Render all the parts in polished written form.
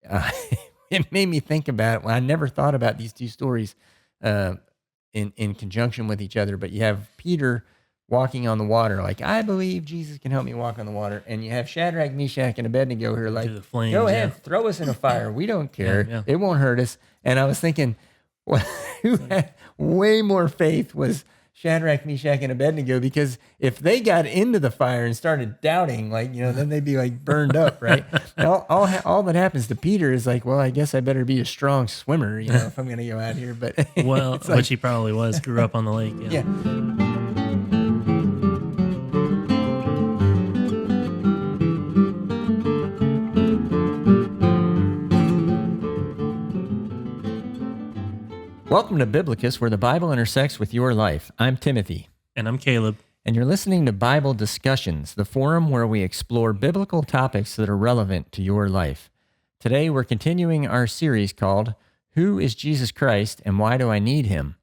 uh, it made me think about it. Well, I never thought about these two stories uh, in conjunction with each other. But you have Peter walking on the water, like, I believe Jesus can help me walk on the water. And you have Shadrach, Meshach, and Abednego who are like, Into the flames, go yeah. ahead, throw us in a fire. We don't care. Yeah. It won't hurt us. And I was thinking, well, who had way more faith was Shadrach, Meshach, and Abednego, because if they got into the fire and started doubting, like, then they'd be like burned up, right? All that happens to Peter is like, well, I guess I better be a strong swimmer, if I'm going to go out here. But Well, it's like, which he probably was, grew up on the lake. yeah. Welcome to Biblocus, where the Bible intersects with your life. I'm Timothy. And I'm Caleb. And you're listening to Bible Discussions, the forum where we explore biblical topics that are relevant to your life. Today, we're continuing our series called Who is Jesus Christ and Why Do I Need Him?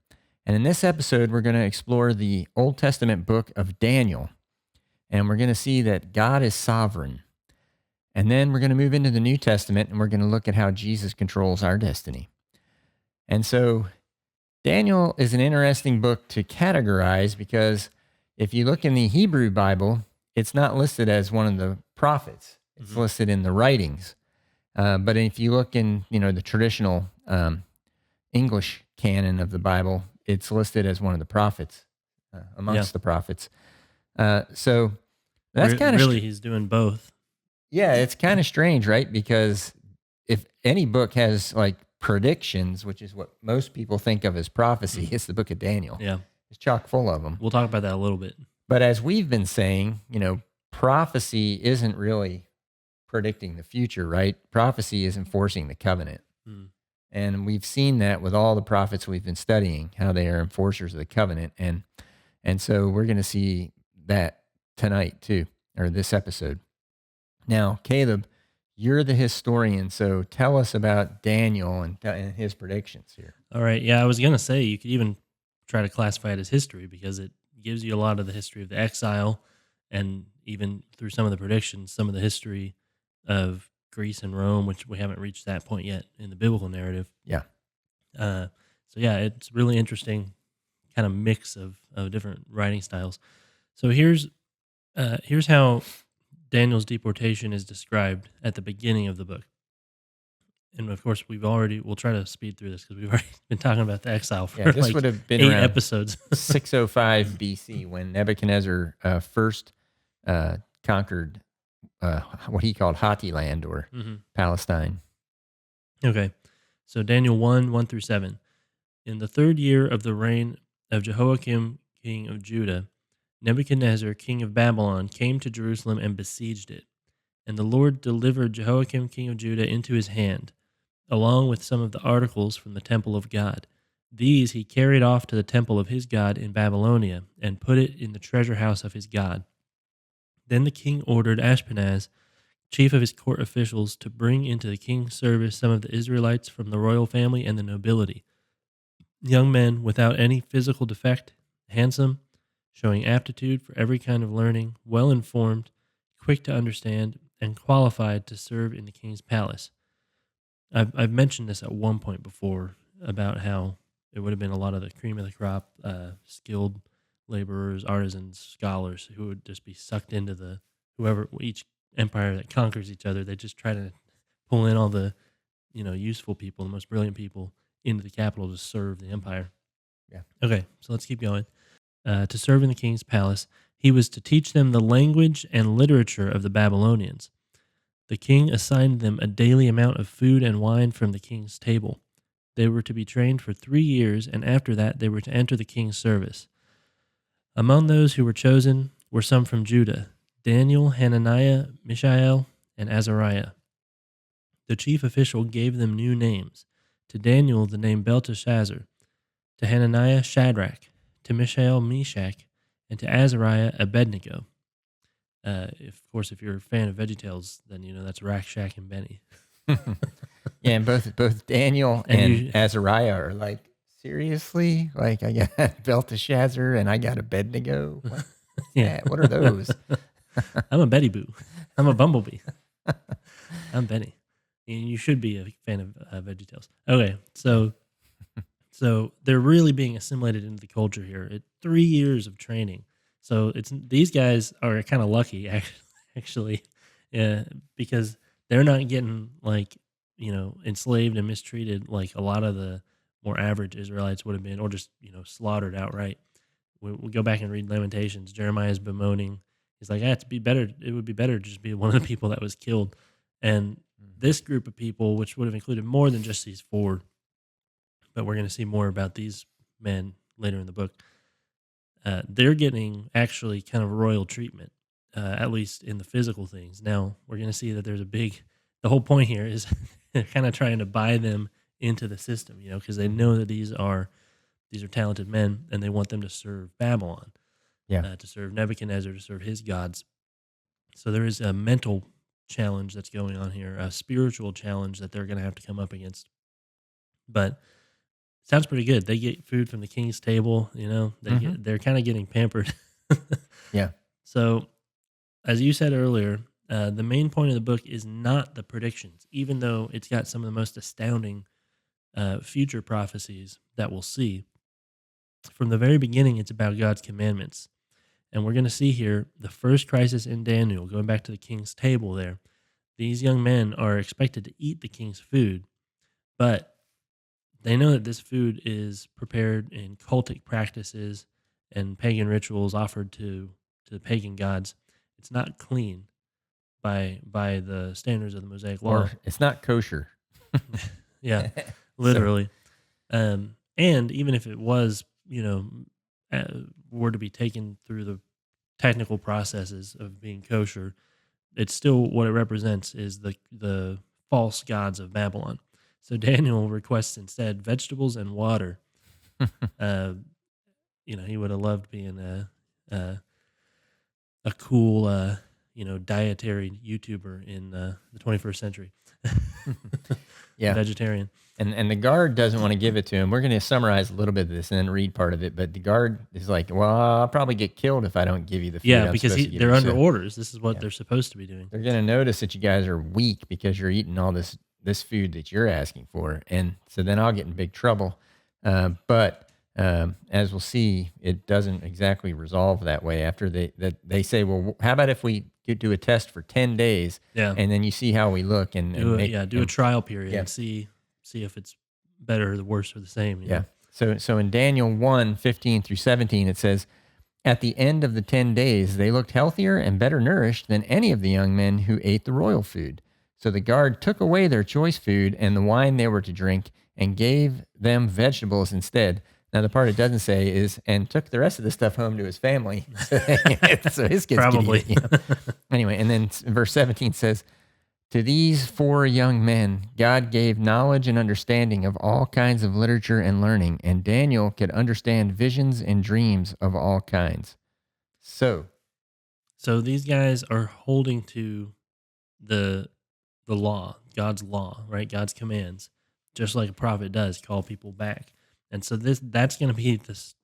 And in this episode, we're going to explore the Old Testament book of Daniel. And we're going to see that God is sovereign. And then we're going to move into the New Testament, and we're going to look at how Jesus controls our destiny. And so Daniel is an interesting book to categorize, because if you look in the Hebrew Bible, it's not listed as one of the prophets. It's listed in the writings. But if you look in, the traditional English canon of the Bible, it's listed as one of the prophets, amongst the prophets. So that's kind of really he's doing both. Yeah, it's kind of strange, right? Because if any book has like predictions, which is what most people think of as prophecy, it's the book of Daniel. Yeah. It's chock full of them. We'll talk about that a little bit. But as we've been saying, prophecy isn't really predicting the future, right? Prophecy is enforcing the covenant. And we've seen that with all the prophets we've been studying, how they are enforcers of the covenant. And so we're going to see that tonight too, or this episode. Now, Caleb, you're the historian, so tell us about Daniel and his predictions here. All right. Yeah, I was going to say you could even try to classify it as history, because it gives you a lot of the history of the exile, and even through some of the predictions, some of the history of Greece and Rome, which we haven't reached that point yet in the biblical narrative. Yeah. So yeah, it's really interesting kind of mix of different writing styles. So here's how Daniel's deportation is described at the beginning of the book. And of course, we'll try to speed through this because we've already been talking about the exile for this would have been 8 around episodes. 605 BC, when Nebuchadnezzar first conquered what he called Hatti land, or Palestine. Okay, so Daniel 1 through 7. In the 3rd year of the reign of Jehoiakim, king of Judah, Nebuchadnezzar, king of Babylon, came to Jerusalem and besieged it. And the Lord delivered Jehoiakim, king of Judah, into his hand, along with some of the articles from the temple of God. These he carried off to the temple of his God in Babylonia, and put it in the treasure house of his God. Then the king ordered Ashpenaz, chief of his court officials, to bring into the king's service some of the Israelites from the royal family and the nobility, young men without any physical defect, handsome, showing aptitude for every kind of learning, well-informed, quick to understand, and qualified to serve in the king's palace. I've mentioned this at one point before about how it would have been a lot of the cream of the crop, skilled laborers, artisans, scholars who would just be sucked into each empire that conquers each other. They just try to pull in all the, useful people, the most brilliant people into the capital to serve the empire. Yeah. Okay, so let's keep going. To serve in the king's palace, he was to teach them the language and literature of the Babylonians. The king assigned them a daily amount of food and wine from the king's table. They were to be trained for 3 years, and after that they were to enter the king's service. Among those who were chosen were some from Judah: Daniel, Hananiah, Mishael, and Azariah. The chief official gave them new names. To Daniel the name Belteshazzar, to Hananiah Shadrach, to Mishael Meshach, and to Azariah Abednego. Of course, if you're a fan of VeggieTales, then you know that's Rack, Shack, and Benny. Yeah, and both Daniel and Azariah are like, seriously? Like, I got Belteshazzar and I got Abednego? What? Yeah. What are those? I'm a Betty Boo. I'm a Bumblebee. I'm Benny. And you should be a fan of VeggieTales. Okay, so they're really being assimilated into the culture here. 3 years of training. So these guys are kind of lucky actually, because they're not getting like enslaved and mistreated like a lot of the more average Israelites would have been, or just slaughtered outright. We go back and read Lamentations. Jeremiah's bemoaning. He's like, "It'd be better. It would be better to just be one of the people that was killed." And this group of people, which would have included more than just these four, but we're going to see more about these men later in the book. They're getting actually kind of royal treatment, at least in the physical things. Now, we're going to see that the whole point here is they're kind of trying to buy them into the system, because they know that these are talented men and they want them to serve Babylon, to serve Nebuchadnezzar, to serve his gods. So there is a mental challenge that's going on here, a spiritual challenge that they're going to have to come up against. But sounds pretty good. They get food from the king's table, they're kind of getting pampered. Yeah. So, as you said earlier, the main point of the book is not the predictions, even though it's got some of the most astounding future prophecies that we'll see. From the very beginning, it's about God's commandments. And we're going to see here the first crisis in Daniel, going back to the king's table there. These young men are expected to eat the king's food, but they know that this food is prepared in cultic practices and pagan rituals offered to the pagan gods. It's not clean by the standards of the Mosaic Law. Or it's not kosher. Yeah, literally. And even if it was, were to be taken through the technical processes of being kosher, it's still what it represents is the false gods of Babylon. So Daniel requests instead vegetables and water. He would have loved being a cool, dietary YouTuber in the 21st century. Yeah, vegetarian. And the guard doesn't want to give it to him. We're going to summarize a little bit of this and then read part of it. But the guard is like, "Well, I'll probably get killed if I don't give you the food." Yeah, because they're under orders. This is what they're supposed to be doing. They're going to notice that you guys are weak because you're eating all this food that you're asking for, and so then I'll get in big trouble. But as we'll see, it doesn't exactly resolve that way. After they say, "Well, how about if we do a test for 10 days, and then you see how we look, and do a trial period and see if it's better, the worse, or the same." Yeah. So in Daniel 1:15-17, it says, "At the end of the 10 days, they looked healthier and better nourished than any of the young men who ate the royal food. So the guard took away their choice food and the wine they were to drink and gave them vegetables instead." Now, the part it doesn't say is, and took the rest of the stuff home to his family. So his kids probably. could eat it, Anyway, and then verse 17 says, "To these 4 young men, God gave knowledge and understanding of all kinds of literature and learning, and Daniel could understand visions and dreams of all kinds." So these guys are holding to the law, God's law, right? God's commands, just like a prophet does, call people back. And so that's going to be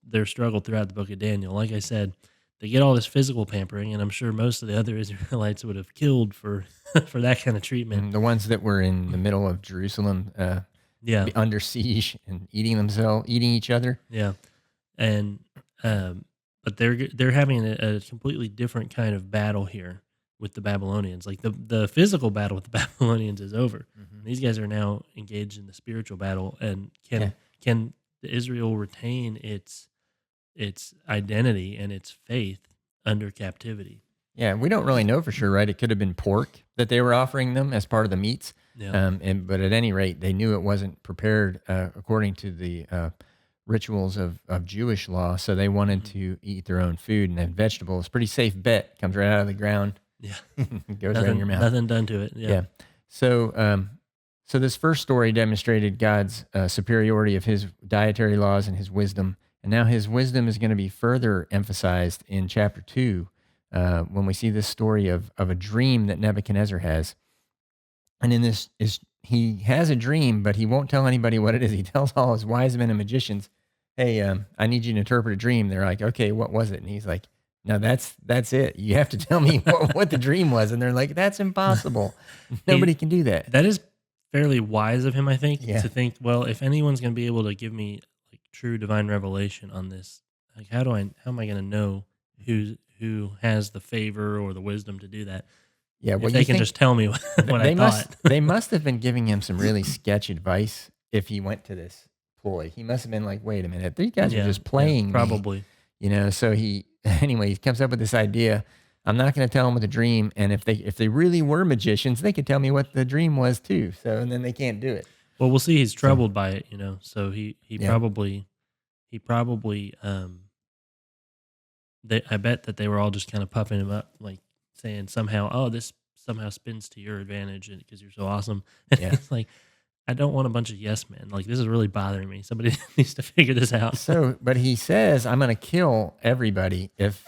their struggle throughout the book of Daniel. Like I said, they get all this physical pampering, and I'm sure most of the other Israelites would have killed for that kind of treatment. And the ones that were in the middle of Jerusalem, under siege and eating each other. Yeah, and but they're having a completely different kind of battle here with the Babylonians. Like the physical battle with the Babylonians is over. Mm-hmm. These guys are now engaged in the spiritual battle, and can Israel retain its identity and its faith under captivity? Yeah, we don't really know for sure, right? It could have been pork that they were offering them as part of the meats. Yeah. But at any rate, they knew it wasn't prepared according to the rituals of Jewish law, so they wanted to eat their own food. And then vegetables, pretty safe bet, comes right out of the ground. Yeah, goes right in your mouth. Nothing done to it. Yeah. So this first story demonstrated God's superiority of his dietary laws and his wisdom. And now his wisdom is going to be further emphasized in chapter 2 when we see this story of a dream that Nebuchadnezzar has. And in this, he has a dream, but he won't tell anybody what it is. He tells all his wise men and magicians, "Hey, I need you to interpret a dream." They're like, "Okay, what was it?" And he's like, "No, that's it. You have to tell me what the dream was." And they're like, "That's impossible. Nobody can do that." That is fairly wise of him, I think, Yeah. to think, well, if anyone's going to be able to give me like true divine revelation on this, like how am I going to know who has the favor or the wisdom to do that? Yeah. If Well, they you can think just tell me what I they thought. must have been giving him some really sketch advice if he went to this ploy. He must have been like, wait a minute, these guys are Yeah, just playing me. probably. So he anyway, he comes up with this idea. I'm not going to tell them what the dream, and if they really were magicians, they could tell me what the dream was too. So and then they can't do it. Well, we'll see. He's So troubled by it, So he yeah. probably I bet that they were all just kind of puffing him up, like saying somehow, oh, this somehow spins to your advantage because you're so awesome. And Yeah. it's like, I don't want a bunch of yes men. Like this is really bothering me. Somebody needs to figure this out. So, but he says, I'm going to kill everybody if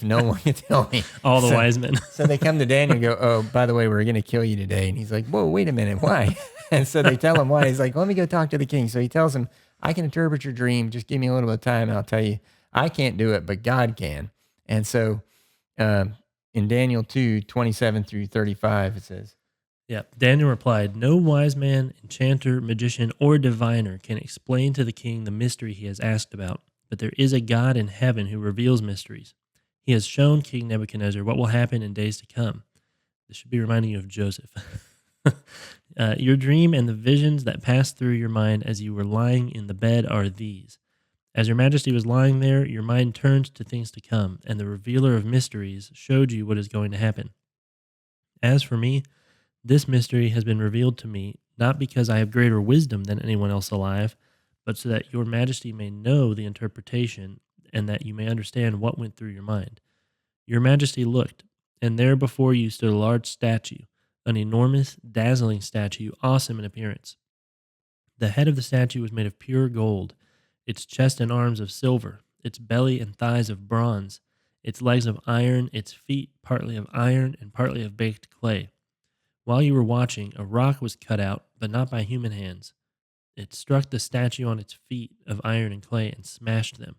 no one can tell me. All the So- wise men. So they come to Daniel and go, oh, by the way, we're going to kill you today. And he's like, whoa, wait a minute. Why? And so they tell him why. He's like, let me go talk to the king. So he tells him, I can interpret your dream. Just give me a little bit of time and I'll tell you. I can't do it, but God can. And so in Daniel 2:27 through 35, it says, Yeah. Daniel replied, no wise man, enchanter, magician, or diviner can explain to the king the mystery he has asked about, but there is a God in heaven who reveals mysteries. He has shown King Nebuchadnezzar what will happen in days to come. This should be reminding you of Joseph. Your dream and the visions that passed through your mind as you were lying in the bed are these. As your majesty was lying there, your mind turned to things to come, and the revealer of mysteries showed you what is going to happen. As for me, this mystery has been revealed to me, not because I have greater wisdom than anyone else alive, but so that your majesty may know the interpretation and that you may understand what went through your mind. Your majesty looked, and there before you stood a large statue, an enormous, dazzling statue, awesome in appearance. The head of the statue was made of pure gold, its chest and arms of silver, its belly and thighs of bronze, its legs of iron, its feet partly of iron and partly of baked clay. While you were watching, a rock was cut out, but not by human hands. It struck the statue on its feet of iron and clay and smashed them.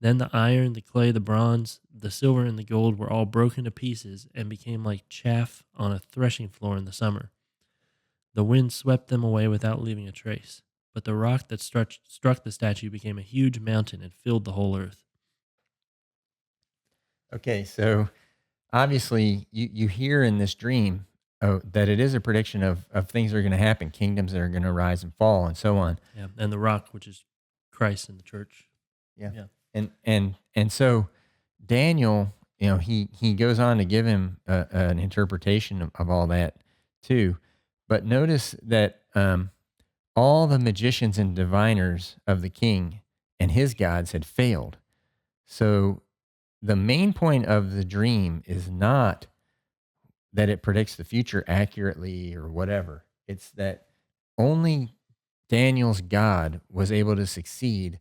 Then the iron, the clay, the bronze, the silver, and the gold were all broken to pieces and became like chaff on a threshing floor in the summer. The wind swept them away without leaving a trace. But the rock that struck the statue became a huge mountain and filled the whole earth. okay, so obviously you hear in this dream that it is a prediction of things that are going to happen, kingdoms that are going to rise and fall and so on. Yeah, and the rock, which is Christ in the church. Yeah. Yeah. And so Daniel, he goes on to give him an interpretation of all that too. But notice that all the magicians and diviners of the king and his gods had failed. So the main point of the dream is not that it predicts the future accurately or whatever. It's that only Daniel's God was able to succeed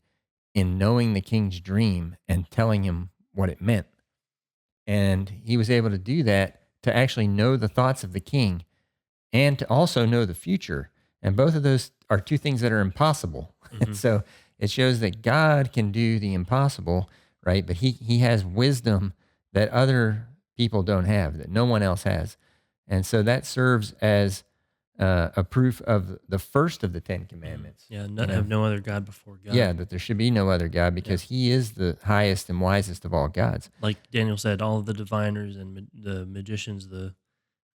in knowing the king's dream and telling him what it meant. And he was able to do that to actually know the thoughts of the king and to also know the future. And both of those are two things that are impossible. Mm-hmm. And so it shows that God can do the impossible, right? But he has wisdom that other people don't have, that no one else has. And so that serves as a proof of the first of the 10 commandments. Yeah, have no other God before God. Yeah, that there should be no other God because he is the highest and wisest of all gods. Like Daniel said, all of the diviners and the magicians, the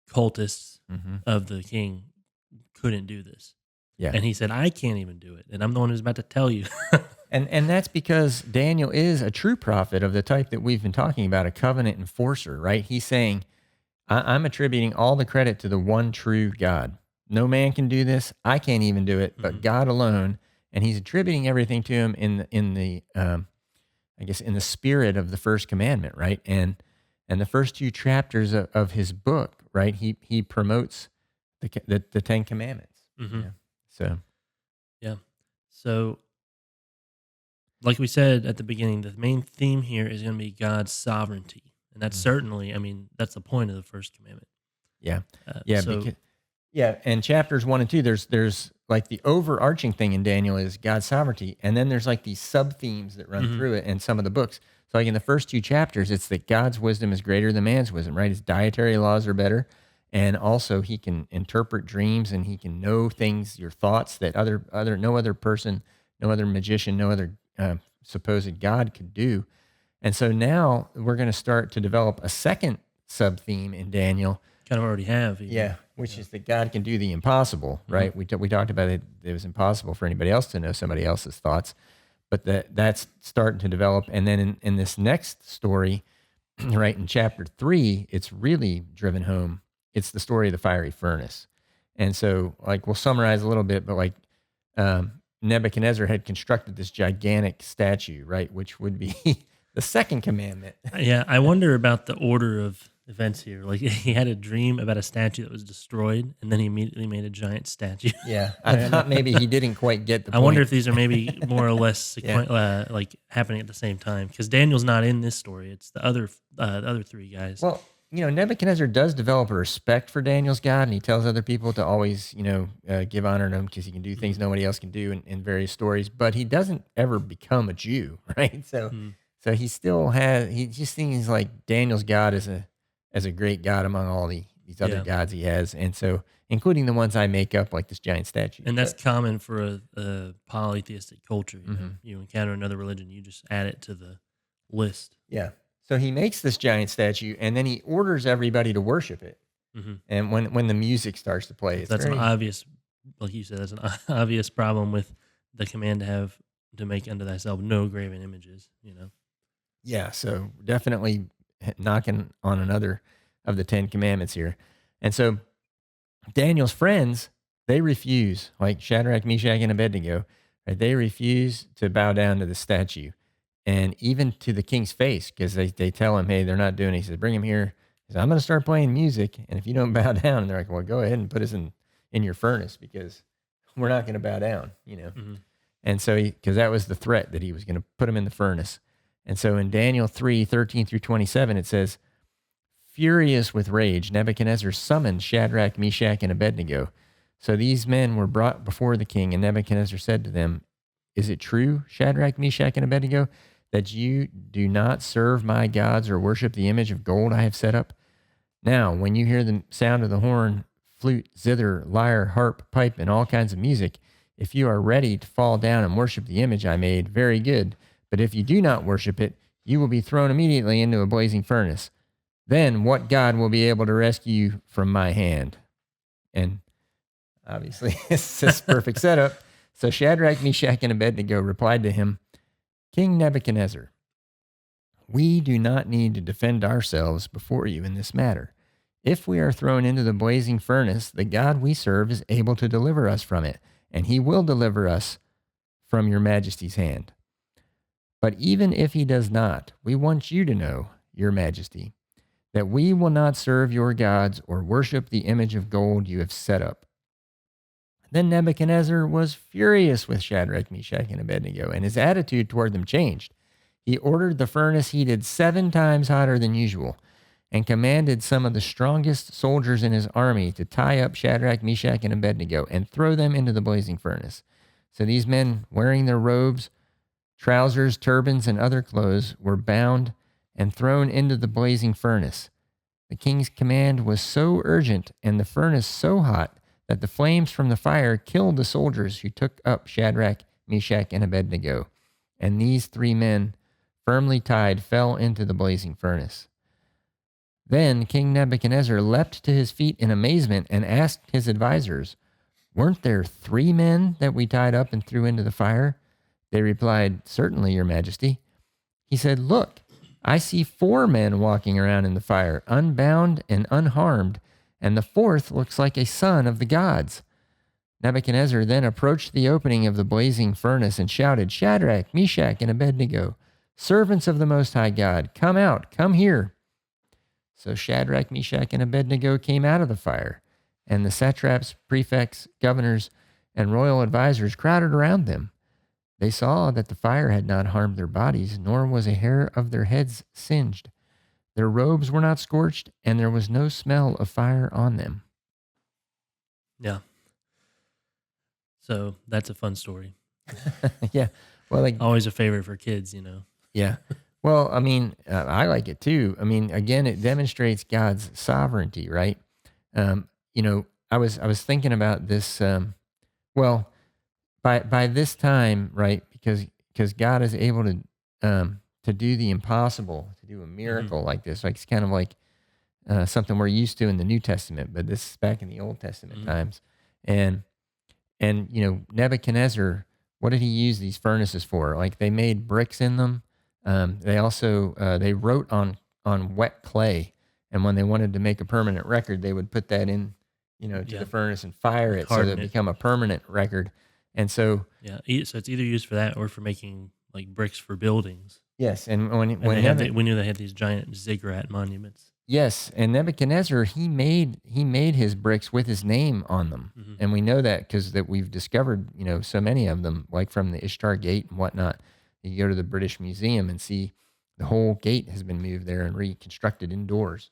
cultists of the king couldn't do this. Yeah. And he said, I can't even do it. And I'm the one who's about to tell you. And that's because Daniel is a true prophet of the type that we've been talking about, a covenant enforcer, right? He's saying, I'm attributing all the credit to the one true God. No man can do this. I can't even do it, but God alone. And he's attributing everything to him in the spirit of the first commandment, right? And the first two chapters of his book, right? He promotes the 10 Commandments. Mm-hmm. Yeah. So, yeah. So, like we said at the beginning, the main theme here is going to be God's sovereignty. And that's certainly, that's the point of the first commandment. Yeah. So, and chapters 1 and 2, there's like the overarching thing in Daniel is God's sovereignty. And then there's like these sub-themes that run through it in some of the books. So like in the first two chapters, it's that God's wisdom is greater than man's wisdom, right? His dietary laws are better. And also he can interpret dreams, and he can know things, your thoughts, that no other person, no other magician, no other supposed God could do. And so now we're going to start to develop a second sub theme in Daniel. Kind of already have. Even. Yeah, which is that God can do the impossible, right? We talked about it. It was impossible for anybody else to know somebody else's thoughts, but that's starting to develop. And then in this next story, right in chapter 3, it's really driven home. It's the story of the fiery furnace. And so, like, we'll summarize a little bit, but like Nebuchadnezzar had constructed this gigantic statue, right, which would be the second commandment. Yeah, I wonder about the order of events here. Like, he had a dream about a statue that was destroyed, and then he immediately made a giant statue. Yeah, I thought maybe he didn't quite get the point. I wonder if these are maybe more or less like happening at the same time, because Daniel's not in this story. It's the other three guys. Well, Nebuchadnezzar does develop a respect for Daniel's God, and he tells other people to always, give honor to him because he can do things nobody else can do in various stories. But he doesn't ever become a Jew, right? So he still he just thinks like Daniel's God is a great God among all these other gods he has, and so including the ones I make up, like this giant statue. And that's common for a polytheistic culture. You encounter another religion, you just add it to the list. Yeah. So he makes this giant statue, and then he orders everybody to worship it. And when the music starts to play, that's an obvious, like you said, that's an obvious problem with the command to make unto thyself no graven images. Yeah. So definitely knocking on another of the 10 commandments here. And so Daniel's friends, they refuse, like Shadrach, Meshach, and Abednego, right? They refuse to bow down to the statue. And even to the king's face, because they tell him, hey, they're not doing it. He says, bring him here. He says, I'm going to start playing music. And if you don't bow down, and they're like, well, go ahead and put us in your furnace, because we're not going to bow down, And so because that was the threat, that he was going to put him in the furnace. And so in Daniel 3:13-27, it says, furious with rage, Nebuchadnezzar summoned Shadrach, Meshach, and Abednego. So these men were brought before the king, and Nebuchadnezzar said to them, is it true, Shadrach, Meshach, and Abednego, that you do not serve my gods or worship the image of gold I have set up? Now, when you hear the sound of the horn, flute, zither, lyre, harp, pipe, and all kinds of music, if you are ready to fall down and worship the image I made, very good. But if you do not worship it, you will be thrown immediately into a blazing furnace. Then what God will be able to rescue you from my hand? And obviously, it's this perfect setup. So Shadrach, Meshach, and Abednego replied to him, King Nebuchadnezzar, we do not need to defend ourselves before you in this matter. If we are thrown into the blazing furnace, the God we serve is able to deliver us from it, and he will deliver us from your majesty's hand. But even if he does not, we want you to know, your majesty, that we will not serve your gods or worship the image of gold you have set up. Then Nebuchadnezzar was furious with Shadrach, Meshach, and Abednego, and his attitude toward them changed. He ordered the furnace heated 7 times hotter than usual, and commanded some of the strongest soldiers in his army to tie up Shadrach, Meshach, and Abednego and throw them into the blazing furnace. So these men, wearing their robes, trousers, turbans, and other clothes, were bound and thrown into the blazing furnace. The king's command was so urgent and the furnace so hot that the flames from the fire killed the soldiers who took up Shadrach, Meshach, and Abednego. And these 3 men, firmly tied, fell into the blazing furnace. Then King Nebuchadnezzar leapt to his feet in amazement and asked his advisors, weren't there 3 men that we tied up and threw into the fire? They replied, certainly, your majesty. He said, look, I see 4 men walking around in the fire, unbound and unharmed, and the 4th looks like a son of the gods. Nebuchadnezzar then approached the opening of the blazing furnace and shouted, Shadrach, Meshach, and Abednego, servants of the Most High God, come out, come here. So Shadrach, Meshach, and Abednego came out of the fire, and the satraps, prefects, governors, and royal advisors crowded around them. They saw that the fire had not harmed their bodies, nor was a hair of their heads singed. Their robes were not scorched, and there was no smell of fire on them. Yeah. So that's a fun story. Yeah. Well, always a favorite for kids, Yeah. Well, I mean, I like it too. I mean, again, it demonstrates God's sovereignty, right? You know, I was thinking about this. Well, by this time, right? Because God is able to do the impossible, to do a Hmm. miracle like this. Like it's kind of like something we're used to in the New Testament, but this is back in the Old Testament Hmm. times. And Nebuchadnezzar, what did he use these furnaces for? Like they made bricks in them. They also they wrote on wet clay, and when they wanted to make a permanent record, they would put that in, to Yeah, the furnace and fire like it so that it harden it. become a permanent record. And so Yeah, so it's either used for that or for making like bricks for buildings. yes, and when And when Nebuchadnezzar we knew they had these giant ziggurat monuments. yes, and Nebuchadnezzar, he made his bricks with his name on them, Hmm. and we know that because that we've discovered, so many of them, like from the Ishtar Gate and whatnot. You go to the British Museum and see the whole gate has been moved there and reconstructed indoors.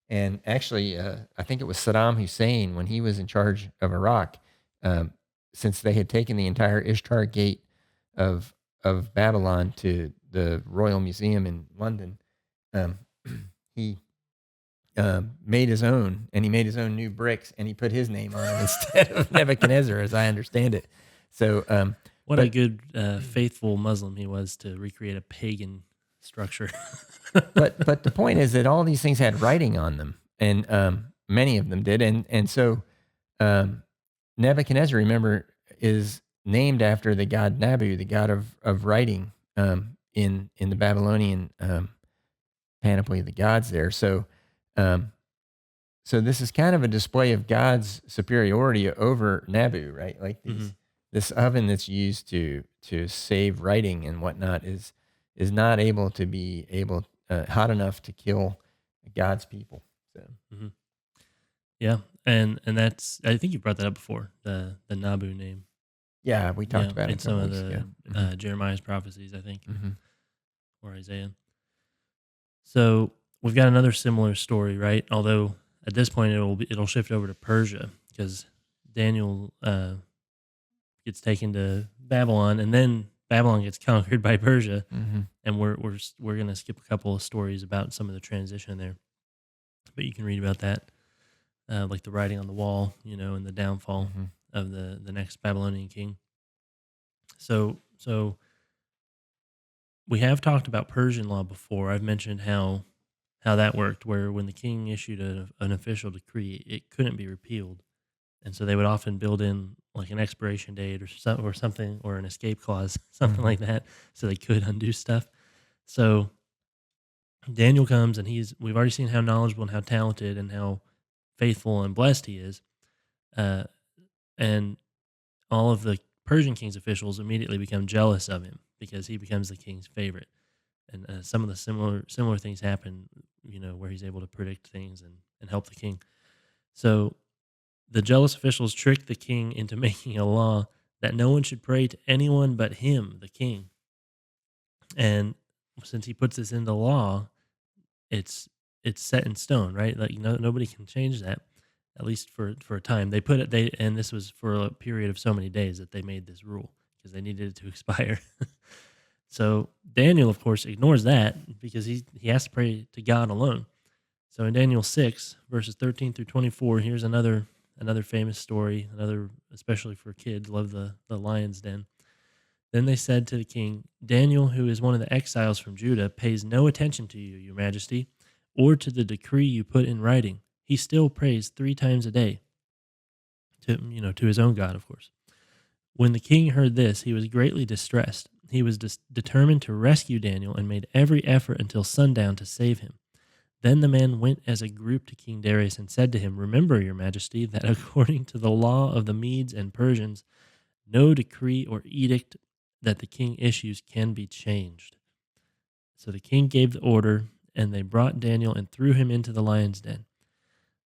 And actually, I think it was Saddam Hussein when he was in charge of Iraq, um, since they had taken the entire Ishtar Gate of Babylon to the Royal Museum in London. Um, he made his own, and he made his own new bricks, and he put his name on them instead of Nebuchadnezzar, as I understand it. So, What a but good faithful Muslim he was to recreate a pagan structure. but the point is that all these things had writing on them, and many of them did, and so um, Nebuchadnezzar, remember, is named after the god Nabu, the god of writing, in the Babylonian panoply of the gods there. Um, So this is kind of a display of God's superiority over Nabu, right? Like Hmm. this oven that's used to save writing and whatnot is not able to be able hot enough to kill God's people. So Hmm. Yeah, and that's, I think you brought that up before, the Nabu name. yeah, we talked Yeah, about it in a some couple of weeks ago. the Hmm. Jeremiah's prophecies, I think, Hmm. or Isaiah. So we've got another similar story, right? Although at this point it'll shift over to Persia because Daniel gets taken to Babylon, and then Babylon gets conquered by Persia, Hmm. and we're gonna skip a couple of stories about some of the transition there, but you can read about that, like the writing on the wall, and the downfall Hmm. of the next Babylonian king. So we have talked about Persian law before. I've mentioned how that worked, where when the king issued an official decree, it couldn't be repealed, and so they would often build in like an expiration date or something, or an escape clause, something Hmm. like that, so they could undo stuff. So Daniel comes, and we've already seen how knowledgeable and how talented and how faithful and blessed he is, uh, and all of the Persian king's officials immediately become jealous of him because he becomes the king's favorite. And some of the similar things happen, where he's able to predict things and help the king. So the jealous officials trick the king into making a law that no one should pray to anyone but him, the king. And since he puts this into law, it's it's set in stone, right? Like nobody can change that, at least for a time. They put it they and this was for a period of so many days that they made this rule because they needed it to expire. So Daniel, of course, ignores that because he has to pray to God alone. So in Daniel 6, verses 13 through 24, here's another famous story, another especially for kids, love the lion's den. Then they said to the king, Daniel, who is one of the exiles from Judah, pays no attention to you, your majesty, or to the decree you put in writing. He still prays 3 times a day to his own God, of course. When the king heard this, he was greatly distressed. He was determined to rescue Daniel and made every effort until sundown to save him. Then the men went as a group to King Darius and said to him, Remember, your majesty, that according to the law of the Medes and Persians, no decree or edict that the king issues can be changed. So the king gave the order, and they brought Daniel and threw him into the lion's den.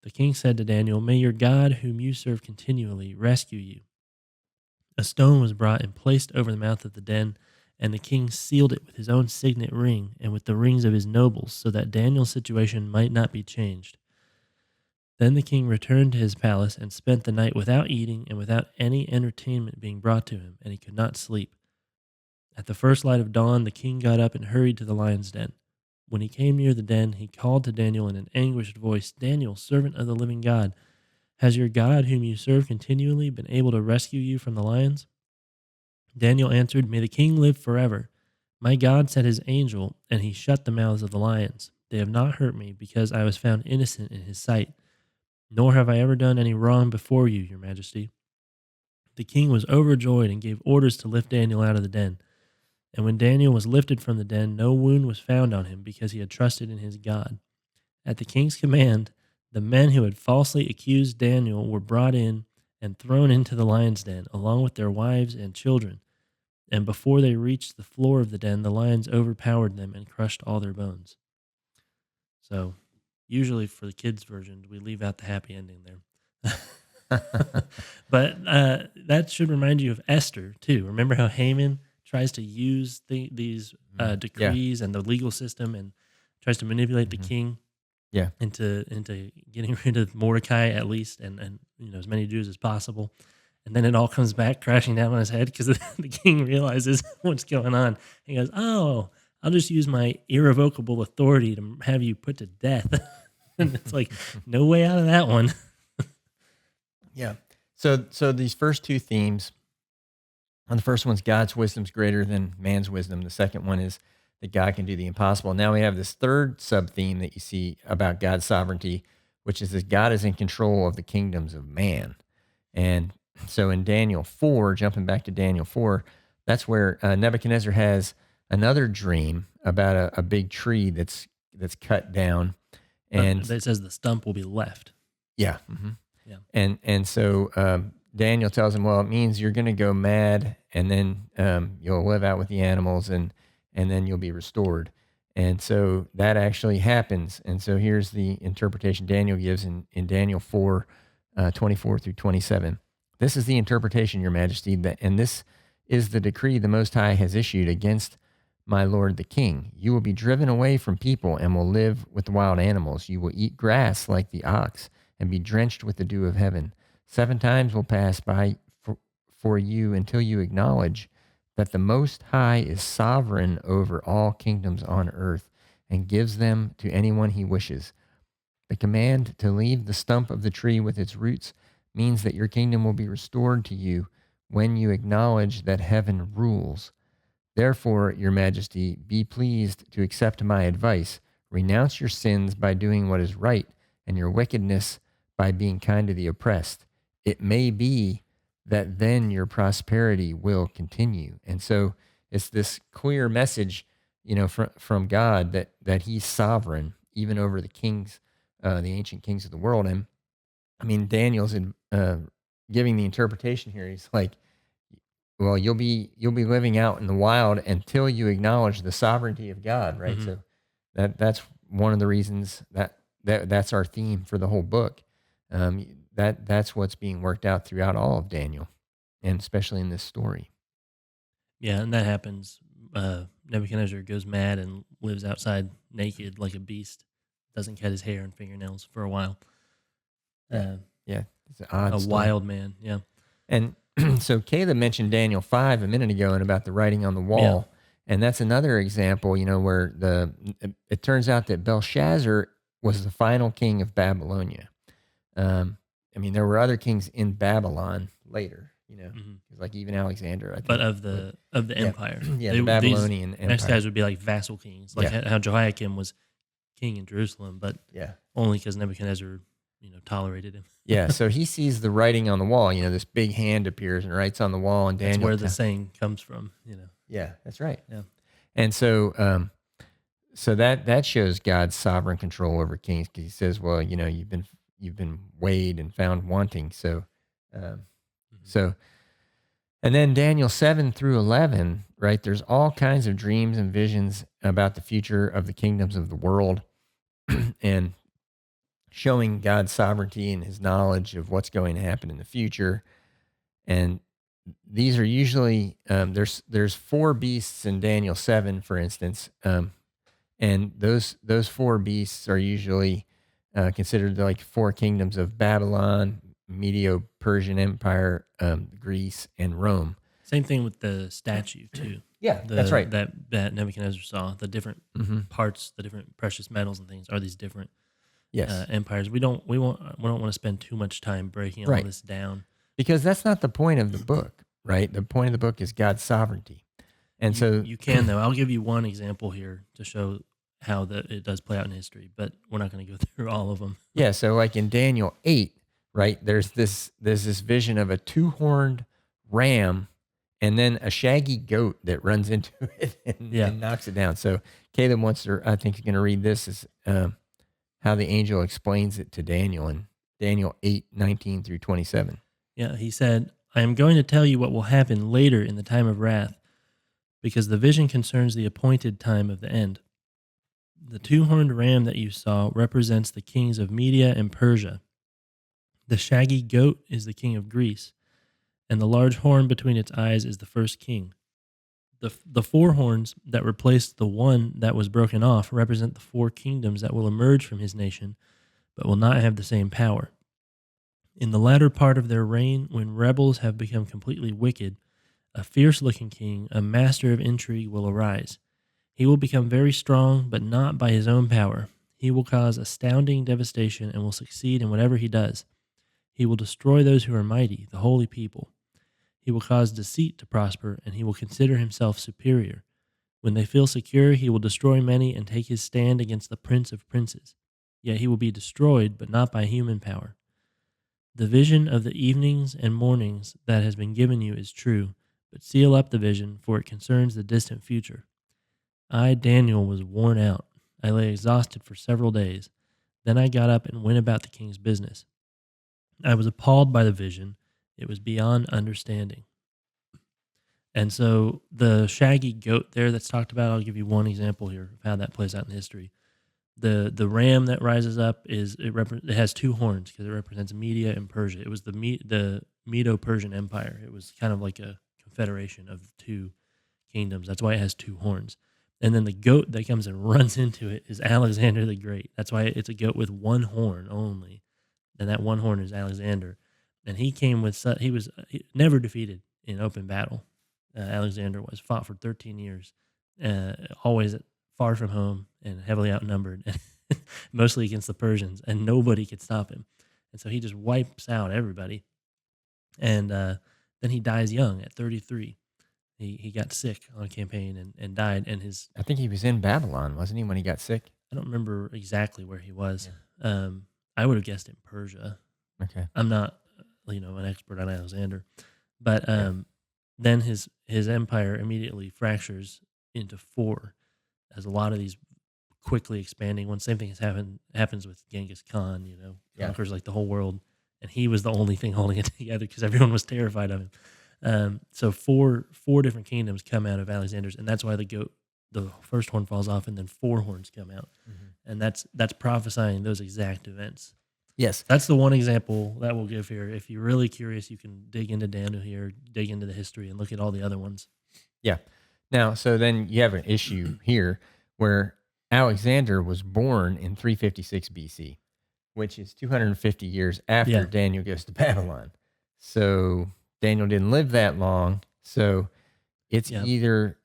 The king said to Daniel, May your God, whom you serve continually, rescue you. A stone was brought and placed over the mouth of the den, and the king sealed it with his own signet ring and with the rings of his nobles, so that Daniel's situation might not be changed. Then the king returned to his palace and spent the night without eating and without any entertainment being brought to him, and he could not sleep. At the first light of dawn, the king got up and hurried to the lion's den. When he came near the den, he called to Daniel in an anguished voice, Daniel, servant of the living God, Has your God, whom you serve continually, been able to rescue you from the lions?" Daniel answered, "May the king live forever. My God sent his angel, and he shut the mouths of the lions. They have not hurt me, because I was found innocent in his sight. Nor have I ever done any wrong before you, your majesty." The king was overjoyed and gave orders to lift Daniel out of the den. And when Daniel was lifted from the den, no wound was found on him, because he had trusted in his God. At the king's command, the men who had falsely accused Daniel were brought in and thrown into the lion's den, along with their wives and children. And before they reached the floor of the den, the lions overpowered them and crushed all their bones. So, usually for the kids' version, we leave out the happy ending there. But that should remind you of Esther, too. Remember how Haman tries to use these decrees and the legal system and tries to manipulate the king into getting rid of Mordecai, at least, and as many Jews as possible. And then it all comes back crashing down on his head because the king realizes what's going on. He goes, "Oh, I'll just use my irrevocable authority to have you put to death." And it's like, no way out of that one. Yeah. So these first two themes, and the first one's God's wisdom's greater than man's wisdom. The second one is that God can do the impossible. Now we have this third sub-theme that you see about God's sovereignty, which is that God is in control of the kingdoms of man. And so in Daniel 4, jumping back to Daniel 4, that's where Nebuchadnezzar has another dream about a big tree that's cut down. And it says the stump will be left. Yeah. Mm-hmm. Yeah. And so Daniel tells him, well, it means you're going to go mad, and then you'll live out with the animals, and then you'll be restored. And so that actually happens. And so here's the interpretation Daniel gives in Daniel 4, 24 through 27. "This is the interpretation, your majesty, and this is the decree the Most High has issued against my lord the king. You will be driven away from people and will live with the wild animals. You will eat grass like the ox and be drenched with the dew of heaven. 7 times will pass by for you until you acknowledge that the Most High is sovereign over all kingdoms on earth and gives them to anyone he wishes. The command to leave the stump of the tree with its roots means that your kingdom will be restored to you when you acknowledge that heaven rules. Therefore, your majesty, be pleased to accept my advice. Renounce your sins by doing what is right, and your wickedness by being kind to the oppressed. It may be that then your prosperity will continue." And so it's this clear message, from God that he's sovereign, even over the kings, the ancient kings of the world. And I mean, Daniel's giving the interpretation here. He's like, well, you'll be living out in the wild until you acknowledge the sovereignty of God, right? Mm-hmm. So that's one of the reasons that's our theme for the whole book. That's what's being worked out throughout all of Daniel, and especially in this story. Yeah, and that happens. Nebuchadnezzar goes mad and lives outside naked like a beast. Doesn't cut his hair and fingernails for a while. Yeah, it's an odd a story. wild man. Yeah, and so Caleb mentioned Daniel 5 a minute ago and about the writing on the wall, and that's another example. Where it turns out that Belshazzar was the final king of Babylonia. I mean, there were other kings in Babylon later, like even Alexander, I think. But of the empire. Yeah, the Babylonian empire. Next guys would be like vassal kings, like how Jehoiakim was king in Jerusalem, but only because Nebuchadnezzar, tolerated him. Yeah, so he sees the writing on the wall. This big hand appears and writes on the wall, and Daniel. That's where the saying comes from. Yeah, that's right. Yeah, and so that shows God's sovereign control over kings, because he says, well, you've been weighed and found wanting. So, and then Daniel 7 through 11, right? There's all kinds of dreams and visions about the future of the kingdoms of the world, and showing God's sovereignty and his knowledge of what's going to happen in the future. And these are usually, there's 4 beasts in Daniel 7, for instance. And those 4 beasts are usually considered like 4 kingdoms of Babylon, Medo-Persian Empire, Greece, and Rome. Same thing with the statue too. Yeah, that's right. That Nebuchadnezzar saw, the different parts, the different precious metals and things are these different Yes. empires. We don't want to spend too much time breaking all Right. this down. Because that's not the point of the book, right? The point of the book is God's sovereignty. And You so, you can though. I'll give you one example here to show how it does play out in history, but we're not going to go through all of them. yeah, so like in Daniel 8, right? There's this vision of a two-horned ram and then a shaggy goat that runs into it Yeah. and knocks it down. So Caleb wants to, I think, he's going to read this as how the angel explains it to Daniel in Daniel 8:19 through 27. Yeah, he said, I am going to tell you what will happen later in the time of wrath, because the vision concerns the appointed time of the end. The two-horned ram that you saw represents the kings of Media and Persia. The shaggy goat is the king of Greece, and the large horn between its eyes is the first king. The four horns that replaced the one that was broken off represent the four kingdoms that will emerge from his nation, but will not have the same power. In the latter part of their reign, when rebels have become completely wicked, a fierce-looking king, a master of intrigue, will arise. He will become very strong, but not by his own power. He will cause astounding devastation and will succeed in whatever he does. He will destroy those who are mighty, the holy people. He will cause deceit to prosper, and he will consider himself superior. When they feel secure, he will destroy many and take his stand against the prince of princes. Yet he will be destroyed, but not by human power. The vision of the evenings and mornings that has been given you is true, but seal up the vision, for it concerns the distant future. I, Daniel, was worn out. I lay exhausted for several days. Then I got up and went about the king's business. I was appalled by the vision. It was beyond understanding. And so the shaggy goat there that's talked about, I'll give you one example here of how that plays out in history. The ram that rises up it has two horns because it represents Media and Persia. It was the Medo-Persian Empire. It was kind of like a confederation of the two kingdoms. That's why it has two horns. And then the goat that comes and runs into it is Alexander the Great. That's why it's a goat with one horn only, and that one horn is Alexander. And he came with he was never defeated in open battle. Alexander was fought for 13 years, always far from home and heavily outnumbered, mostly against the Persians, and nobody could stop him. And so he just wipes out everybody. And then he dies young at 33. He got sick on a campaign and died. And I think he was in Babylon, wasn't he, when he got sick? I don't remember exactly where he was. Yeah. I would have guessed in Persia. Okay. I'm not, an expert on Alexander, but then his empire immediately fractures into four, as a lot of these quickly expanding ones. Same thing happens with Genghis Khan. Conquers like the whole world, and he was the only thing holding it together because everyone was terrified of him. So four different kingdoms come out of Alexander's, and that's why the first horn falls off, and then four horns come out, and that's prophesying those exact events. Yes. That's the one example that we'll give here. If you're really curious, you can dig into Daniel here, dig into the history, and look at all the other ones. Yeah. Now, so then you have an issue here where Alexander was born in 356 BC, which is 250 years after Daniel goes to Babylon. So Daniel didn't live that long. So it's either,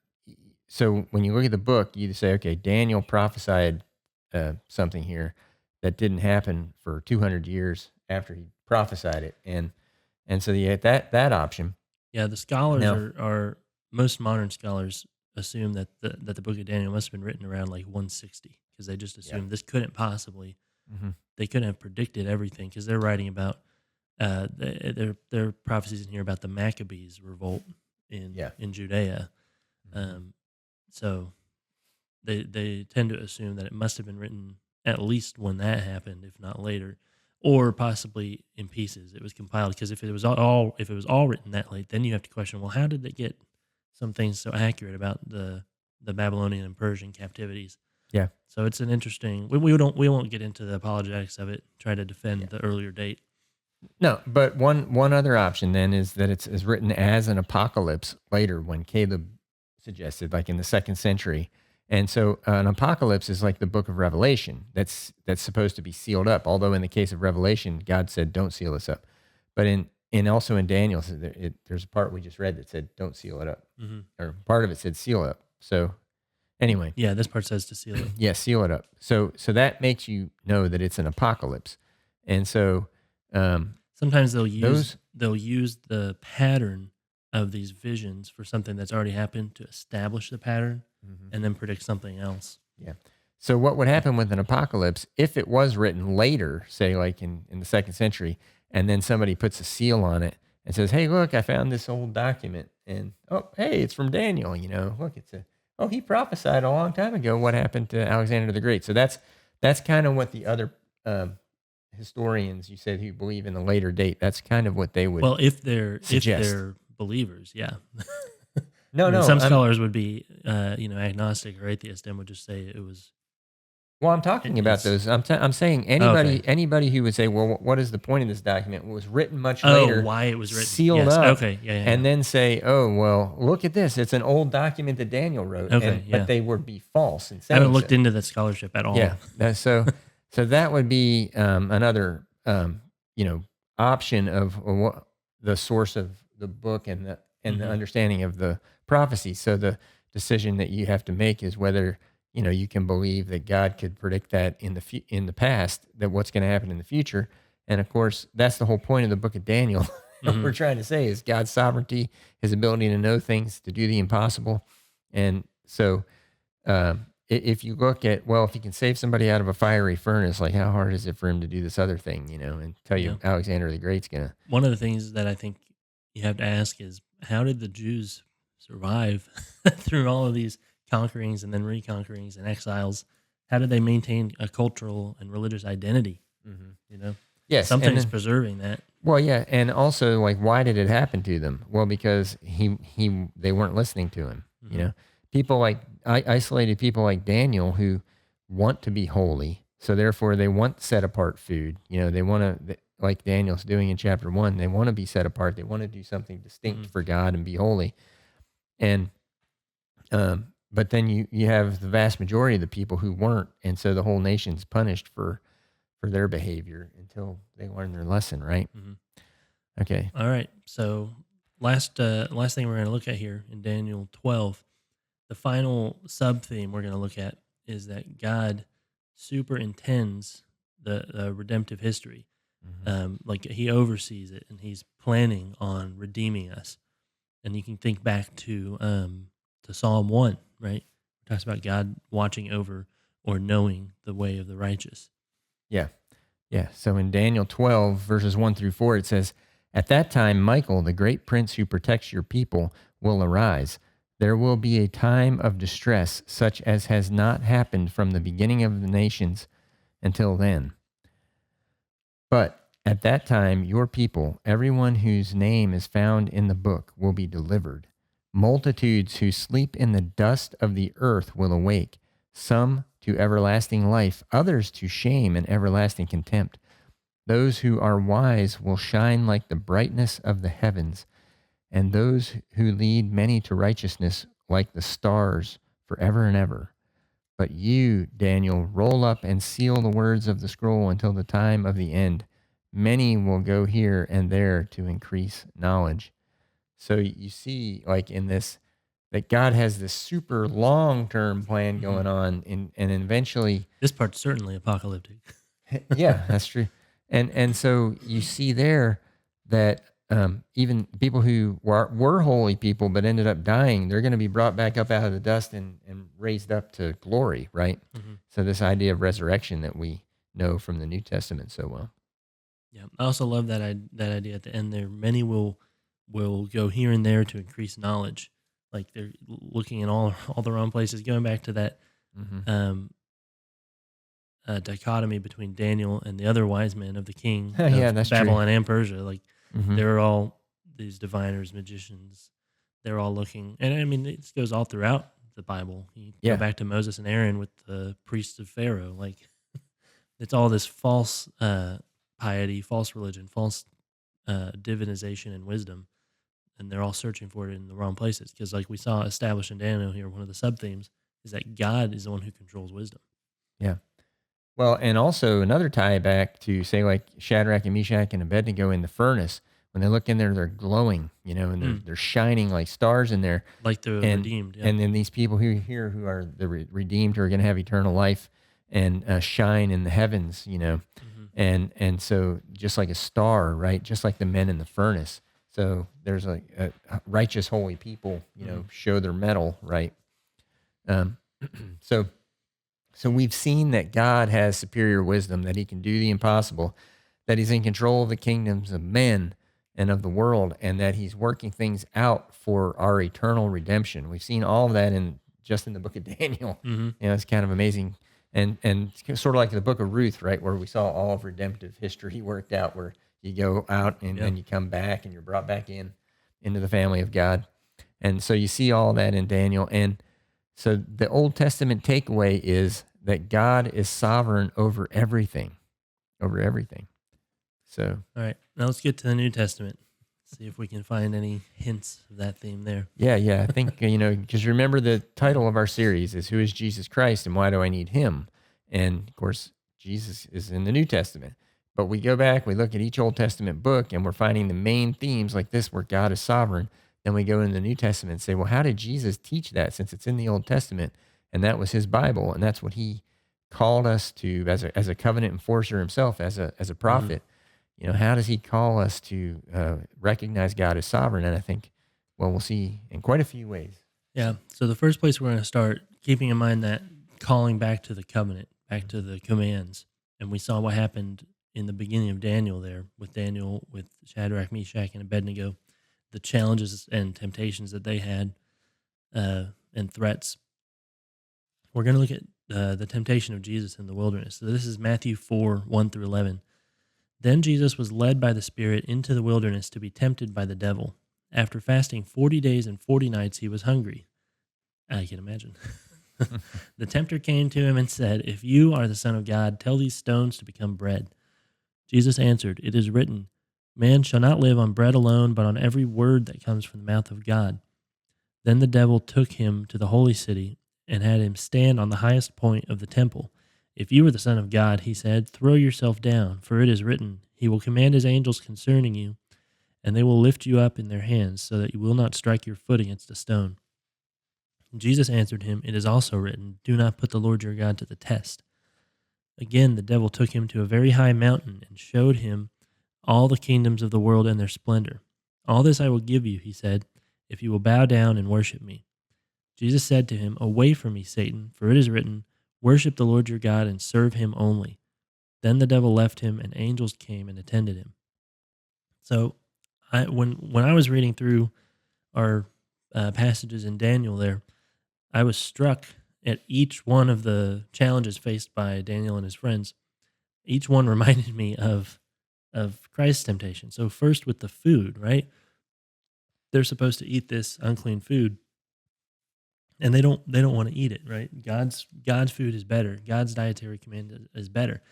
so when you look at the book, you say, okay, Daniel prophesied something here that didn't happen for 200 years after he prophesied it. And so you had that option. Yeah, the scholars are most modern scholars assume that the book of Daniel must have been written around like 160, because they just assume this couldn't possibly, they couldn't have predicted everything, because they're writing about, their prophecies in here about the Maccabees revolt in Judea. So they tend to assume that it must have been written at least when that happened, if not later, or possibly in pieces. It was compiled, because if it was all written that late, then you have to question, well, how did they get some things so accurate about the Babylonian and Persian captivities? Yeah. So it's an interesting. We won't get into the apologetics of it. Try to defend the earlier date. No, but one other option then is that it's written as an apocalypse later, when Caleb suggested, like in the 2nd century. And so an apocalypse is like the book of Revelation that's supposed to be sealed up. Although in the case of Revelation, God said, "Don't seal this up." But also in Daniel, there's a part we just read that said, "Don't seal it up," or part of it said, "Seal it up." So Anyway, Yeah, this part says to seal it. yeah, seal it up. So that makes you know that it's an apocalypse. And so Sometimes those they'll use the pattern of these visions for something that's already happened to establish the pattern Mhm. and then predict something else. Yeah. So what would happen with an apocalypse if it was written later, say like in the second century, and then somebody puts a seal on it and says, "Hey, look, I found this old document, and oh, hey, it's from Daniel. Look, he prophesied a long time ago what happened to Alexander the Great." So that's kind of what the other um, historians you said who believe in the later date. That's kind of what they would Well, if suggest. they're believers, yeah. No, I mean, no, some scholars would be, agnostic or atheist and would just say it was. well, I'm talking about It's those. I'm saying oh, okay. anybody who would say, "Well, what is the point of this document?" It was written much Oh, later, why it was written? sealed Yes. up, Okay. Yeah. Yeah. and Yeah. then say, "Oh, well, look at this. It's an old document that Daniel wrote," Okay. but Yeah. they would be false in I haven't saying so. looked into that scholarship at all. Yeah, so that would be another you know option of what the source of the book and the Mhm. understanding of the prophecy. So the decision that you have to make is whether you can believe that God could predict that in the past, that what's going to happen in the future. And of course, that's the whole point of the book of Daniel. What we're Mhm. trying to say is God's sovereignty, His ability to know things, to do the impossible, and so if you look at, well, if he can save somebody out of a fiery furnace, like how hard is it for him to do this other thing, and tell Yeah. you Alexander the Great's gonna. One of the things that I think you have to ask is how did the Jews survive through all of these conquerings and then reconquerings and exiles? How did they maintain a cultural and religious identity? Mhm. You know, Yes, and something's then, preserving that. well, yeah, and also like, why did it happen to them? Well, because they weren't listening to him. Hmm. People like isolated people like Daniel who want to be holy, so therefore they want set apart food. They want to, like Daniel's doing in chapter 1. They want to be set apart. They want to do something distinct Hmm. for God and be holy. And but then you have the vast majority of the people who weren't, and so the whole nation's punished for their behavior until they learn their lesson, right? Hmm. Okay. All right. So last thing we're going to look at here in Daniel 12, the final sub theme we're going to look at is that God superintends the redemptive history. Mhm. Like he oversees it and he's planning on redeeming us. And you can think back to Psalm 1, right? It talks about God watching over or knowing the way of the righteous. Yeah. Yeah. So in Daniel 12, verses 1 through 4, it says, "At that time, Michael, the great prince who protects your people, will arise. There will be a time of distress such as has not happened from the beginning of the nations until then. But at that time, your people, everyone whose name is found in the book, will be delivered. Multitudes who sleep in the dust of the earth will awake, some to everlasting life, others to shame and everlasting contempt. Those who are wise will shine like the brightness of the heavens, and those who lead many to righteousness like the stars forever and ever. But you, Daniel, roll up and seal the words of the scroll until the time of the end. Many will go here and there to increase knowledge." So you see, like in this, that God has this super long term plan Hmm. going on, and eventually, This part's certainly apocalyptic. yeah, that's true. And so you see there that even people who were holy people but ended up dying, they're going to be brought back up out of the dust and raised up to glory, right? Hmm. So this idea of resurrection that we know from the New Testament so well. Yeah, I also love that idea at the end there. Many will go here and there to increase knowledge. Like they're looking in all the wrong places. Going back to that Hmm. um, dichotomy between Daniel and the other wise men of the king Yeah, of that's true. Babylon and Persia. Like Hmm. they're all these diviners, magicians. They're all looking, and I mean, it goes all throughout the Bible. You go Yeah, back to Moses and Aaron with the priests of Pharaoh. Like it's all this false piety, false religion, false divinization and wisdom, and they're all searching for it in the wrong places. Because, like we saw established in Daniel here, one of the sub themes is that God is the one who controls wisdom. yeah. Well, and also another tie back to say like Shadrach and Meshach and Abednego in the furnace when they look in there, they're glowing, and they're shining like stars in there. Like the And redeemed, yeah. and then these people who are the redeemed, who are going to have eternal life and shine in the heavens, Hmm. and so just like a star, right? Just like the men in the furnace. So there's like righteous, holy people, Hmm. show their mettle, right? Um, so we've seen that God has superior wisdom, that He can do the impossible, that He's in control of the kingdoms of men and of the world, and that He's working things out for our eternal redemption. We've seen all of that just in the book of Daniel. Hmm. It's kind of amazing, and sort of like the book of Ruth, right, where we saw all of redemptive history worked out, where you go out and Yeah. then you come back and you're brought back into the family of God, and so you see all that in Daniel. And so the Old Testament takeaway is that God is sovereign over everything, over everything. So All right. Now let's get to the New Testament. See if we can find any hints of that theme there. yeah, I think because remember the title of our series is "Who is Jesus Christ and Why Do I Need Him?" And of course, Jesus is in the New Testament. But we go back, we look at each Old Testament book, and we're finding the main themes like this, where God is sovereign. Then we go into the New Testament and say, well, how did Jesus teach that, since it's in the Old Testament and that was His Bible and that's what He called us to as a covenant enforcer Himself, as a Hmm. prophet? How does He call us to recognize God as sovereign? And I think, well, we'll see in quite a few ways. Yeah. So the first place we're going to start, keeping in mind that calling back to the covenant, back to the commands. And we saw what happened in the beginning of Daniel there with Daniel, with Shadrach, Meshach, and Abednego, the challenges and temptations that they had and threats. We're going to look at the temptation of Jesus in the wilderness. So this is Matthew 4, 1 through 11. Then Jesus was led by the Spirit into the wilderness to be tempted by the devil. After fasting 40 days and 40 nights, he was hungry. I can imagine. The tempter came to him and said, "If you are the Son of God, tell these stones to become bread." Jesus answered, "It is written, man shall not live on bread alone, but on every word that comes from the mouth of God." Then the devil took him to the holy city and had him stand on the highest point of the temple. "If you are the Son of God," he said, "throw yourself down, for it is written, He will command His angels concerning you, and they will lift you up in their hands, so that you will not strike your foot against a stone." Jesus answered him, "It is also written, Do not put the Lord your God to the test." Again, the devil took him to a very high mountain and showed him all the kingdoms of the world and their splendor. "All this I will give you," he said, "if you will bow down and worship me." Jesus said to him, "Away from me, Satan, for it is written, Worship the Lord your God and serve Him only." Then the devil left him, and angels came and attended him. So, when I was reading through our passages in Daniel, there, I was struck at each one of the challenges faced by Daniel and his friends. Each one reminded me of Christ's temptation. So first with the food, right? They're supposed to eat this unclean food, and they don't want to eat it, right? God's food is better. God's dietary command is better.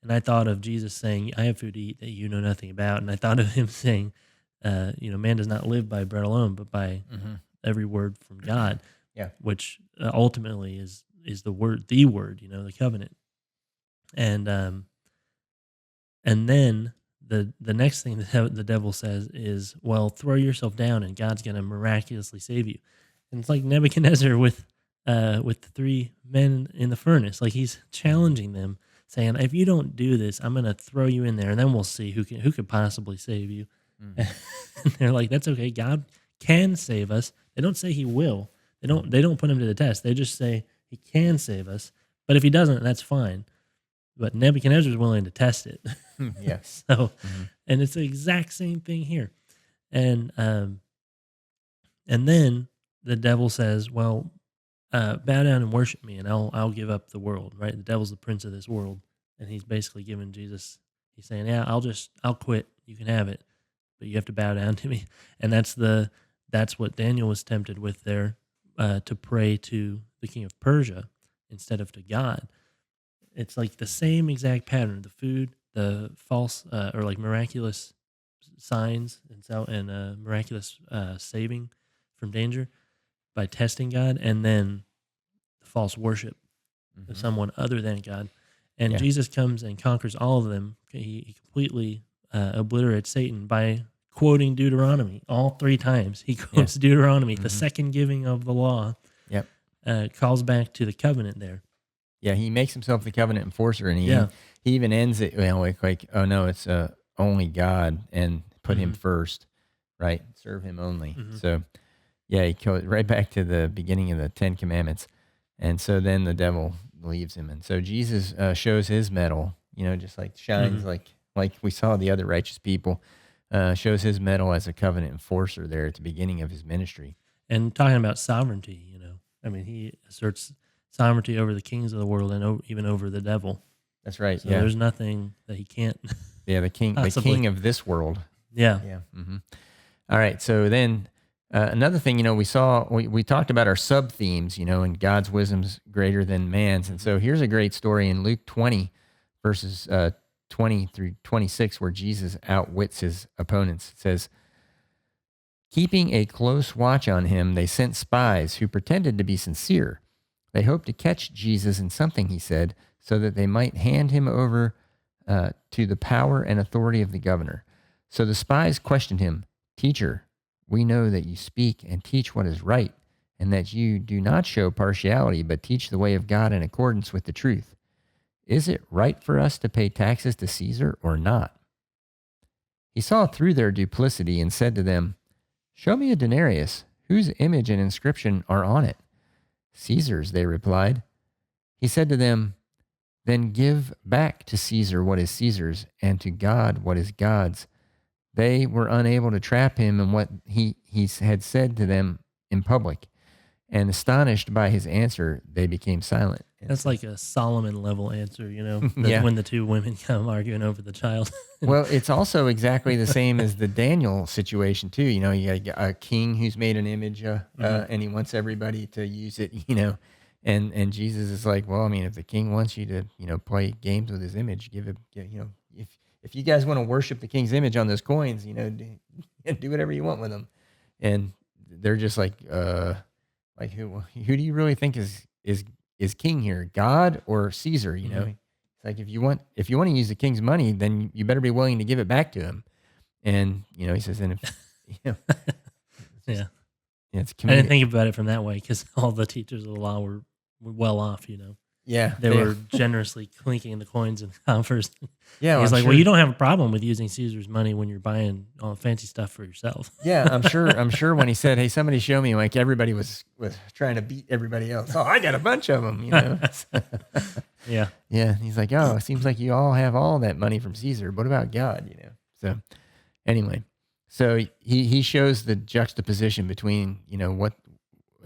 And I thought of Jesus saying, "I have food to eat that you know nothing about." And I thought of Him saying, man does not live by bread alone, but by Mm-hmm. every word from God, Yeah. which ultimately is the word, the covenant. And then the next thing the devil says is, "Well, throw yourself down, and God's going to miraculously save you." And it's like Nebuchadnezzar with the three men in the furnace. Like, he's challenging them, saying, "If you don't do this, I'm going to throw you in there, and then we'll see who could possibly save you." Mm-hmm. And they're like, "That's okay. God can save us." They don't say He will. They don't put Him to the test. They just say He can save us. But if He doesn't, that's fine. But Nebuchadnezzar is willing to test it. Yeah. So, Mm-hmm. and it's the exact same thing here. And then the devil says, "Well, bow down and worship me, and I'll give up the world." Right? The devil's the prince of this world, and he's basically giving Jesus. He's saying, "Yeah, I'll quit. You can have it, but you have to bow down to me." And that's what Daniel was tempted with there, to pray to the king of Persia instead of to God. It's like the same exact pattern: the food, the false or like miraculous signs and miraculous saving from danger by testing God, and then the false worship of Mm-hmm. someone other than God. And Yeah. Jesus comes and conquers all of them. He completely obliterates Satan by quoting Deuteronomy all 3 times. He quotes Deuteronomy, the second giving of the law, Yep. calls back to the covenant there. Yeah, he makes himself the covenant enforcer, and Yeah. he even ends it like oh no, it's only God, and put him first, right? Serve him only. So yeah, he goes right back to the beginning of the 10 Commandments, and so then the devil leaves him, and so Jesus shows his mettle, just like shines like we saw the other righteous people, shows his mettle as a covenant enforcer there at the beginning of his ministry. And talking about sovereignty, I mean, he asserts sovereignty over the kings of the world and even over the devil. That's right. So there's nothing that he can't. Yeah, the king of this world. Yeah. Yeah. All right. So then another thing, we talked about our sub themes, and God's wisdom's greater than man's. And so here's a great story in Luke 20, verses 20 through 26, where Jesus outwits his opponents. It says, keeping a close watch on him, they sent spies who pretended to be sincere. They hoped to catch Jesus in something he said, so that they might hand him over to the power and authority of the governor. So the spies questioned him, "Teacher, we know that you speak and teach what is right, and that you do not show partiality, but teach the way of God in accordance with the truth. Is it right for us to pay taxes to Caesar or not?" He saw through their duplicity and said to them, "Show me a denarius. Whose image and inscription are on it?" "Caesar's," they replied. He said to them, "Then give back to Caesar what is Caesar's, and to God what is God's." They were unable to trap him in what he had said to them in public, and astonished by his answer, they became silent. That's like a Solomon level answer, Yeah. when the two women come arguing over the child. Well, it's also exactly the same as the Daniel situation too. You got a king who's made an image, and he wants everybody to use it. And Jesus is like, well, I mean, if the king wants you to, play games with his image, give it. If you guys want to worship the king's image on those coins, do whatever you want with them. And they're just like who do you really think is king here, God or Caesar? It's like if you want to use the king's money, then you better be willing to give it back to him. And he says, and if Yeah. it's I didn't think about it from that way, because all the teachers of the law were well off. Yeah, They were generously clinking the coins in coffers. Yeah, he's I'm like, sure. well, you don't have a problem with using Caesar's money when you're buying all fancy stuff for yourself. Yeah, I'm sure when he said, "Hey, somebody show me," like everybody was trying to beat everybody else. Oh, I got a bunch of them, Yeah. Yeah, he's like, "Oh, it seems like you all have all that money from Caesar. What about God?" So anyway, so he shows the juxtaposition between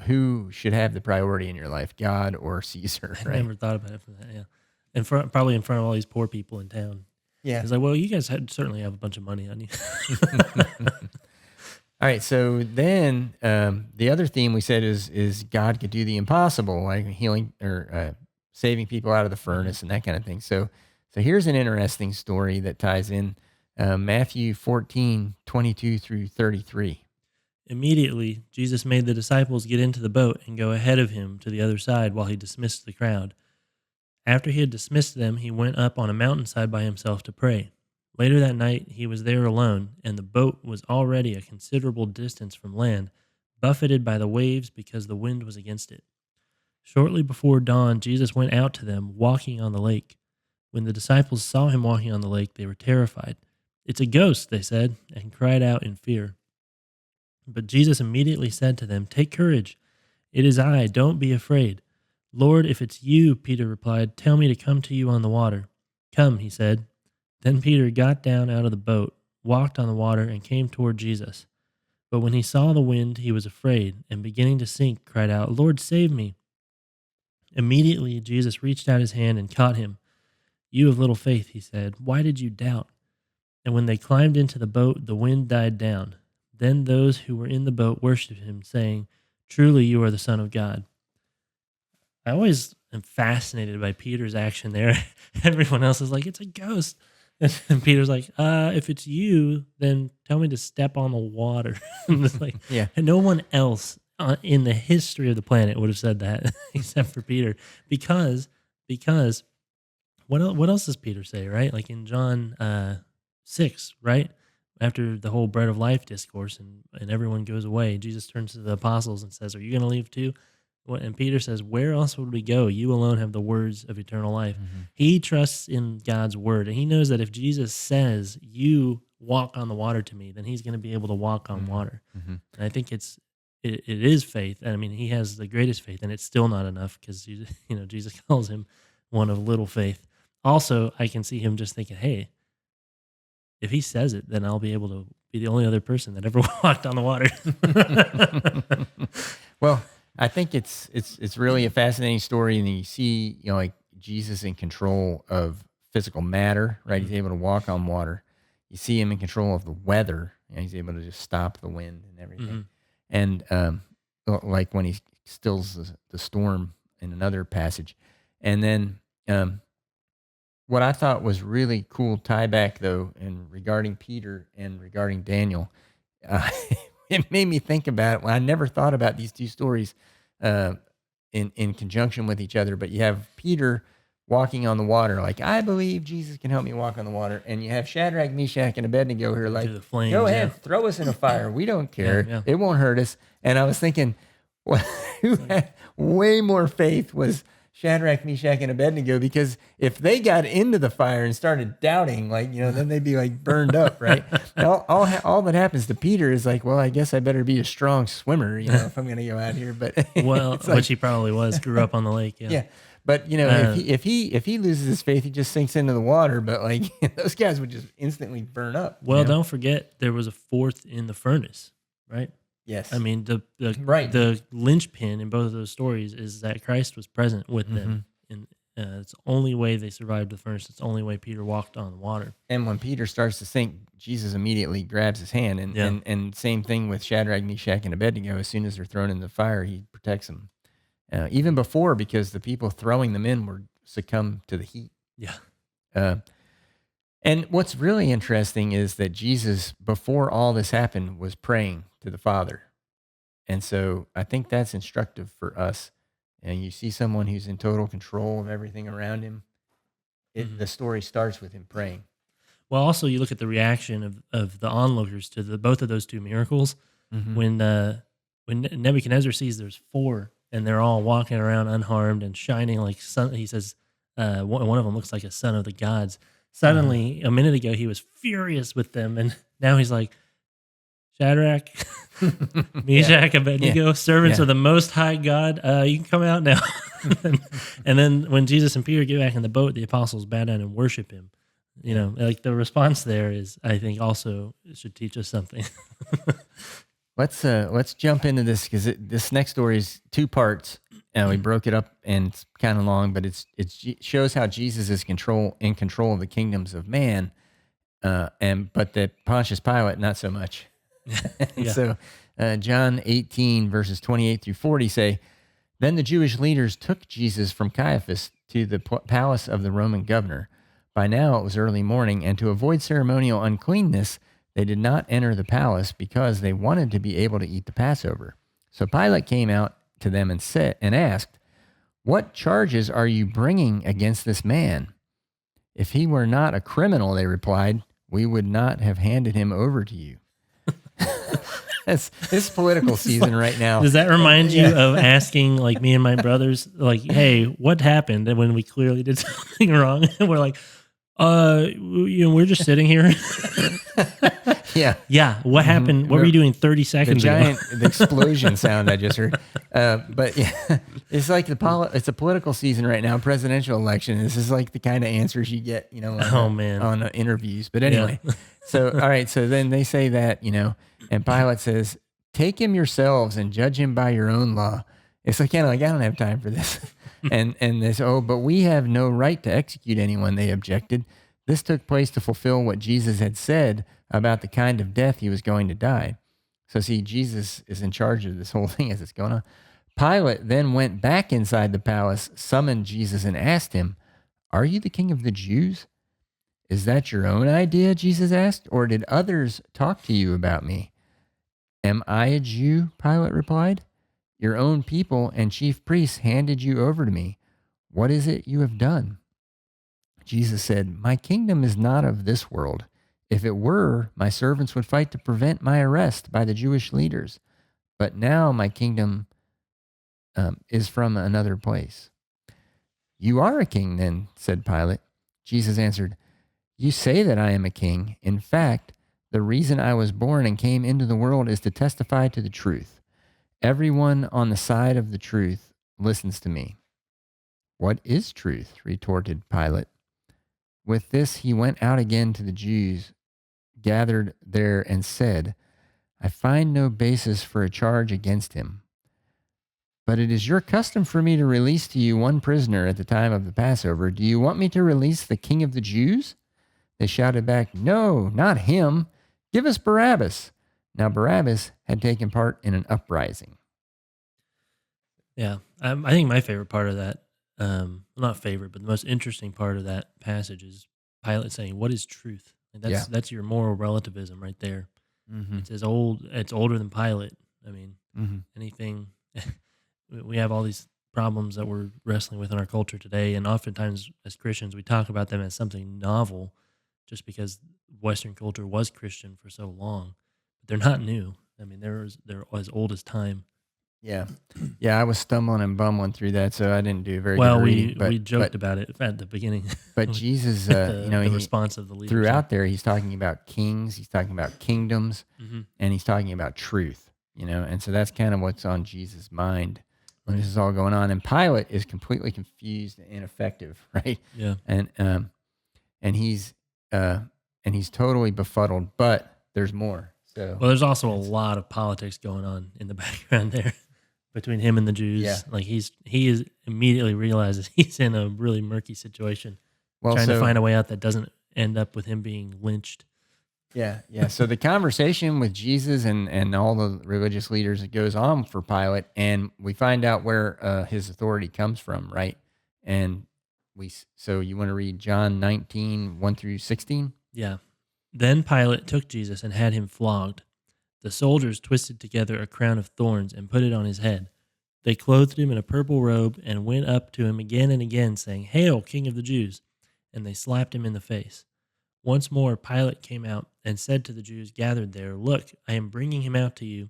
who should have the priority in your life, God or Caesar. I Right? never thought about it from that. Yeah. Probably in front of all these poor people in town. Yeah. He's like, well, you guys certainly have a bunch of money on you. All right, so then the other theme we said is God could do the impossible, like healing or saving people out of the furnace and that kind of thing. So here's an interesting story that ties in Matthew 14:22 through 33. Immediately, Jesus made the disciples get into the boat and go ahead of him to the other side while he dismissed the crowd. After he had dismissed them, he went up on a mountainside by himself to pray. Later that night, he was there alone, and the boat was already a considerable distance from land, buffeted by the waves because the wind was against it. Shortly before dawn, Jesus went out to them, walking on the lake. When the disciples saw him walking on the lake, they were terrified. "It's a ghost," they said, and cried out in fear. But Jesus immediately said to them, "Take courage. It is I. Don't be afraid." "Lord, if it's you," Peter replied, "tell me to come to you on the water." "Come," he said. Then Peter got down out of the boat, walked on the water, and came toward Jesus. But when he saw the wind, he was afraid, and beginning to sink, cried out, "Lord, save me." Immediately Jesus reached out his hand and caught him. "You of little faith," he said, "why did you doubt?" And when they climbed into the boat, the wind died down. Then those who were in the boat worshipped him, saying, "Truly you are the Son of God." I always am fascinated by Peter's action there. Everyone else is like, "It's a ghost." And Peter's like, if it's you, then tell me to step on the water. And it's like, Yeah. and no one else in the history of the planet would have said that except for Peter. Because what else does Peter say, right? Like in John 6, right? after the whole bread of life discourse and everyone goes away, Jesus turns to the apostles and says, "Are you going to leave too?" And Peter says, "Where else would we go? You alone have the words of eternal life." He trusts in God's word, and he knows that if Jesus says, "You walk on the water to me," then he's going to be able to walk on water. And I think it is faith. I mean, he has the greatest faith, and it's still not enough because Jesus calls him one of little faith. Also, I can see him just thinking, "Hey, if he says it, then I'll be able to be the only other person that ever walked on the water." Well, I think it's really a fascinating story, and you see, like Jesus in control of physical matter, right? He's able to walk on water. You see him in control of the weather, and he's able to just stop the wind and everything. And like when he stills the storm in another passage. And then what I thought was really cool tie back, though, and regarding Peter and regarding Daniel, it made me think about it. Well, I never thought about these two stories in conjunction with each other, but you have Peter walking on the water, like, I believe Jesus can help me walk on the water. And you have Shadrach, Meshach, and Abednego who are like, the flames, go ahead, throw us in a fire. We don't care. Yeah. It won't hurt us. And I was thinking, well, who had way more faith was Shadrach, Meshach, and Abednego, because if they got into the fire and started doubting, like, then they'd be like burned up, right? all that happens to Peter is like, well, I guess I better be a strong swimmer, if I'm going to go out here. But well, which he probably was, grew up on the lake. Yeah. But if he loses his faith, he just sinks into the water. But like those guys would just instantly burn up. Well, don't forget there was a fourth in the furnace, right? Yes. I mean, the linchpin in both of those stories is that Christ was present with them, and it's the only way they survived the furnace. It's the only way Peter walked on the water. And when Peter starts to sink, Jesus immediately grabs his hand, and same thing with Shadrach, Meshach, and Abednego. As soon as they're thrown in the fire, he protects them. Even before, because the people throwing them in were succumb to the heat. Yeah. And what's really interesting is that Jesus, before all this happened, was praying to the Father. And so I think that's instructive for us. And you see someone who's in total control of everything around him. The story starts with him praying. Well, also you look at the reaction of the onlookers to both of those two miracles. When Nebuchadnezzar sees there's four, and they're all walking around unharmed and shining like sun. He says one of them looks like a son of the gods. Suddenly, a minute ago, he was furious with them, and now he's like, Shadrach, Meshach, Abednego, servants of the Most High God, you can come out now. And then when Jesus and Peter get back in the boat, the apostles bow down and worship him. Like the response there is, I think, also should teach us something. Let's jump into this, because this next story is two parts. We broke it up, and it's kind of long, but it shows how Jesus is in control of the kingdoms of man, but that Pontius Pilate not so much. So John 18 verses 28 through 40 say, then the Jewish leaders took Jesus from Caiaphas to the palace of the Roman governor. By now it was early morning, and to avoid ceremonial uncleanness, they did not enter the palace because they wanted to be able to eat the Passover. So Pilate came out to them and asked, what charges are you bringing against this man? If he were not a criminal, they replied, we would not have handed him over to you. It's political season right now. Does that remind you of asking, like, me and my brothers, like, hey, what happened? And when we clearly did something wrong, and we're like, we're just sitting here. Yeah. What happened? What were you doing 30 seconds ago? The explosion sound I just heard. But yeah, it's like it's a political season right now, presidential election. This is like the kind of answers you get, on interviews. But anyway, so, all right. So then they say that, and Pilate says, take him yourselves and judge him by your own law. It's like, I don't have time for this. and they say, but we have no right to execute anyone, they objected. This took place to fulfill what Jesus had said about the kind of death he was going to die. So see, Jesus is in charge of this whole thing as it's going on. Pilate then went back inside the palace, summoned Jesus, and asked him, are you the king of the Jews? Is that your own idea, Jesus asked, or did others talk to you about me? Am I a Jew? Pilate replied. Your own people and chief priests handed you over to me. What is it you have done? Jesus said, my kingdom is not of this world. If it were, my servants would fight to prevent my arrest by the Jewish leaders. But now my kingdom is from another place. You are a king, then, said Pilate. Jesus answered, You say that I am a king. In fact, the reason I was born and came into the world is to testify to the truth. Everyone on the side of the truth listens to me. What is truth? Retorted Pilate. With this, he went out again to the Jews gathered there and said, I find no basis for a charge against him. But it is your custom for me to release to you one prisoner at the time of the Passover. Do you want me to release the king of the Jews? They shouted back, No, not him. Give us Barabbas. Now Barabbas had taken part in an uprising. Yeah, I think my favorite part of that, not favorite, but the most interesting part of that passage is Pilate saying, "What is truth?" And that's your moral relativism right there. Mm-hmm. It's as old. It's older than Pilate. I mean, Mm-hmm. anything. We have all these problems that we're wrestling with in our culture today, and oftentimes as Christians, we talk about them as something novel, just because Western culture was Christian for so long. But they're not new. I mean, they're as old as time. Yeah. I was stumbling and bumbling through that, so I didn't do very Well, good reading. we joked about it at the beginning. But Jesus, the response of the leaders throughout there, he's talking about kings, he's talking about kingdoms, Mm-hmm. and he's talking about truth. And so that's kind of what's on Jesus' mind when Right. this is all going on. And Pilate is completely confused and ineffective, right? Yeah. And he's totally befuddled. But there's more. So Well, there's also a lot of politics going on in the background there between him and the Jews. Yeah. Like he is immediately realizes he's in a really murky situation, well, trying to so- find a way out that doesn't end up with him being lynched. Yeah. So the conversation with Jesus and all the religious leaders, it goes on for Pilate, and we find out where his authority comes from, right? And so you want to read John 19, 1 through 16? Yeah. Then Pilate took Jesus and had him flogged. The soldiers twisted together a crown of thorns and put it on his head. They clothed him in a purple robe and went up to him again and again, saying, Hail, King of the Jews! And they slapped him in the face. Once more Pilate came out and said to the Jews gathered there, Look, I am bringing him out to you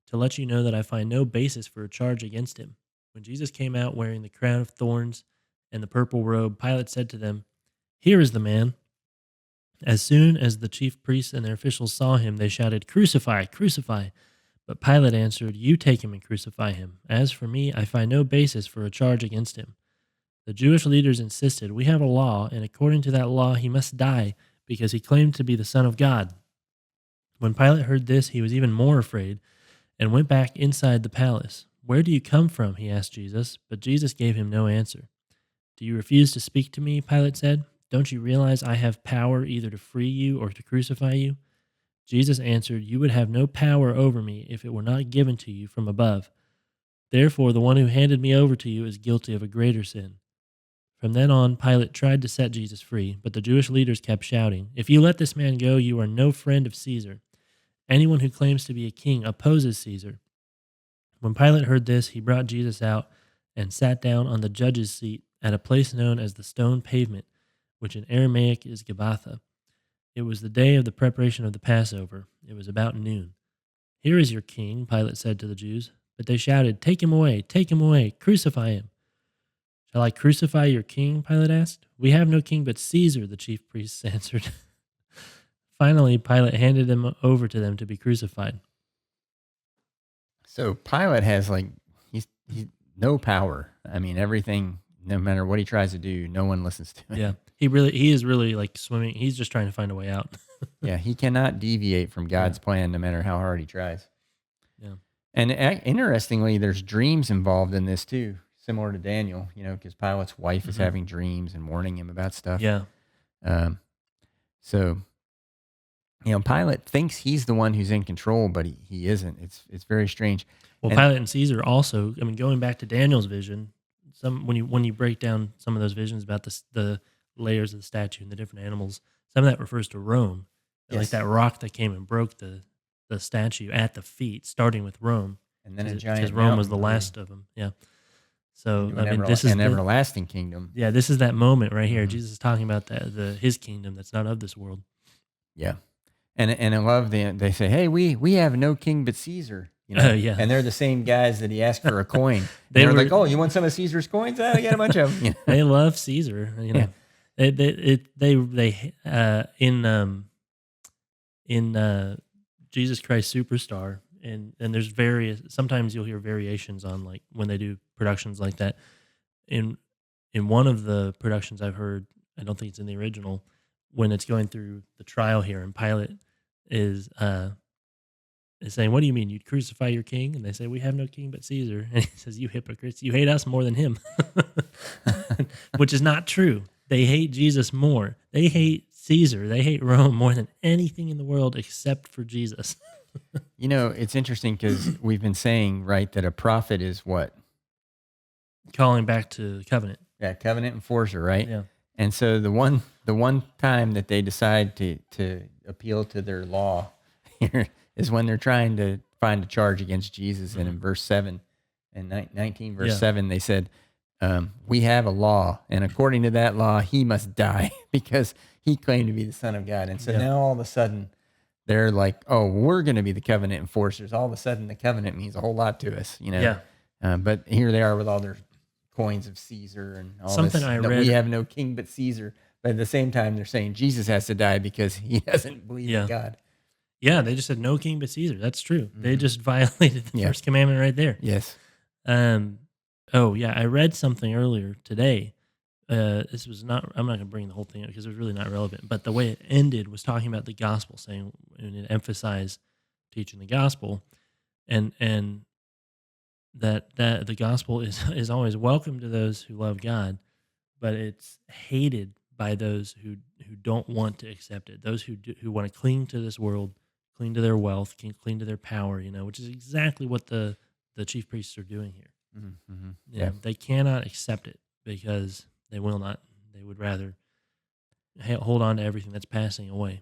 to let you know that I find no basis for a charge against him. When Jesus came out wearing the crown of thorns and the purple robe, Pilate said to them, Here is the man. As soon as the chief priests and their officials saw him, they shouted, Crucify, crucify. But Pilate answered, You take him and crucify him. As for me, I find no basis for a charge against him. The Jewish leaders insisted, We have a law, and according to that law he must die, because he claimed to be the Son of God. When Pilate heard this, he was even more afraid and went back inside the palace. Where do you come from? He asked Jesus, but Jesus gave him no answer. Do you refuse to speak to me? Pilate said. Don't you realize I have power either to free you or to crucify you? Jesus answered, You would have no power over me if it were not given to you from above. Therefore, the one who handed me over to you is guilty of a greater sin. From then on, Pilate tried to set Jesus free, but the Jewish leaders kept shouting, If you let this man go, you are no friend of Caesar. Anyone who claims to be a king opposes Caesar. When Pilate heard this, he brought Jesus out and sat down on the judge's seat at a place known as the Stone Pavement, which in Aramaic is Gabbatha. It was the day of the preparation of the Passover. It was about noon. Here is your king, Pilate said to the Jews. But they shouted, Take him away, crucify him. Shall I crucify your king? Pilate asked. We have no king but Caesar, the chief priests answered. Finally, Pilate handed him over to them to be crucified. So Pilate has he's no power. I mean, everything, no matter what he tries to do, no one listens to him. Yeah, he is really like swimming. He's just trying to find a way out. Yeah, he cannot deviate from God's plan no matter how hard he tries. Yeah. And interestingly, there's dreams involved in this too, similar to Daniel, because Pilate's wife is having dreams and warning him about stuff. Yeah. So, Pilate thinks he's the one who's in control, but he isn't. It's very strange. Well, Pilate and Caesar also, I mean, going back to Daniel's vision, when you break down some of those visions about the layers of the statue and the different animals, some of that refers to Rome. Yes. Like that rock that came and broke the statue at the feet, starting with Rome. And then because Rome was the last of them. Yeah. So I mean, this is an everlasting kingdom. Yeah, this is that moment right here. Jesus is talking about his kingdom that's not of this world. Yeah. And I love they say, "Hey, we have no king but Caesar," Oh yeah, and they're the same guys that he asked for a coin. And they they're were like, "Oh, you want some of Caesar's coins? I got a bunch of them." they love Caesar. Yeah. They in Jesus Christ Superstar, and there's various. Sometimes you'll hear variations on like when they do productions like that. In in one of the productions I've heard, I don't think it's in the original. When it's going through the trial here, and Pilate is is saying, "What do you mean you'd crucify your king?" And they say, "We have no king but Caesar." And he says, "You hypocrites! You hate us more than him," which is not true. They hate Jesus more. They hate Caesar. They hate Rome more than anything in the world except for Jesus. It's interesting because we've been saying, right, that a prophet is what? Calling back to the covenant. Yeah, covenant enforcer, right? Yeah. And so the one time that they decide to appeal to their law here is when they're trying to find a charge against Jesus. And in verse 7 and 19 verse Yeah. 7, they said, we have a law, and according to that law, he must die because he claimed to be the Son of God. And so Yeah. now all of a sudden, they're like, oh, we're going to be the covenant enforcers. All of a sudden, the covenant means a whole lot to us, Yeah. But here they are with all their coins of Caesar and all Something this. I No, read- we have no king but Caesar. But at the same time, they're saying Jesus has to die because he doesn't believe Yeah. in God. Yeah, they just said no king but Caesar. That's true. They Mhm. just violated the Yeah. first commandment right there. Yes. Oh yeah, I read something earlier today. This was not. I'm not going to bring the whole thing up because it was really not relevant. But the way it ended was talking about the gospel, saying and it emphasized teaching the gospel, and that the gospel is always welcome to those who love God, but it's hated by those who don't want to accept it. Those who want to cling to this world, cling to their wealth, cling to their power. Which is exactly what the chief priests are doing here. Mm-hmm. Yeah, they cannot accept it because they will not. They would rather hold on to everything that's passing away.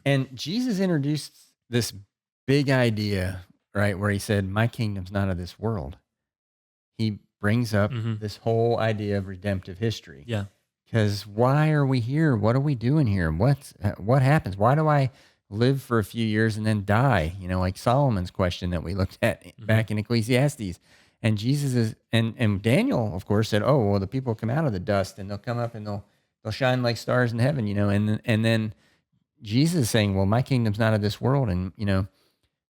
And Jesus introduced this big idea, right, where he said, my kingdom's not of this world. He brings up Mhm. this whole idea of redemptive history. Yeah, Because why are we here? What are we doing here? What happens? Why do I live for a few years and then die? Like Solomon's question that we looked at back in Ecclesiastes. And Jesus is, and Daniel, of course, said, oh, well, the people come out of the dust and they'll come up and they'll shine like stars in heaven, and then Jesus is saying, well, my kingdom's not of this world. And,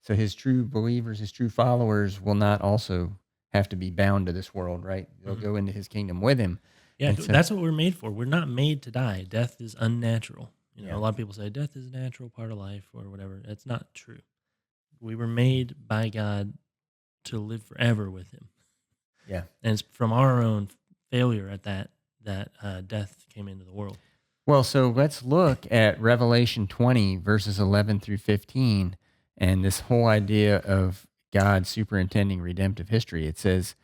so his true believers, his true followers will not also have to be bound to this world, right? They'll go into his kingdom with him. yeah. And so- That's what we're made for. We're not made to die. Death is unnatural. Yeah. A lot of people say death is a natural part of life or whatever. That's not true. We were made by God to live forever with Him. Yeah. And it's from our own failure at that death came into the world. Well, so let's look at Revelation 20, verses 11 through 15, and this whole idea of God superintending redemptive history. It says,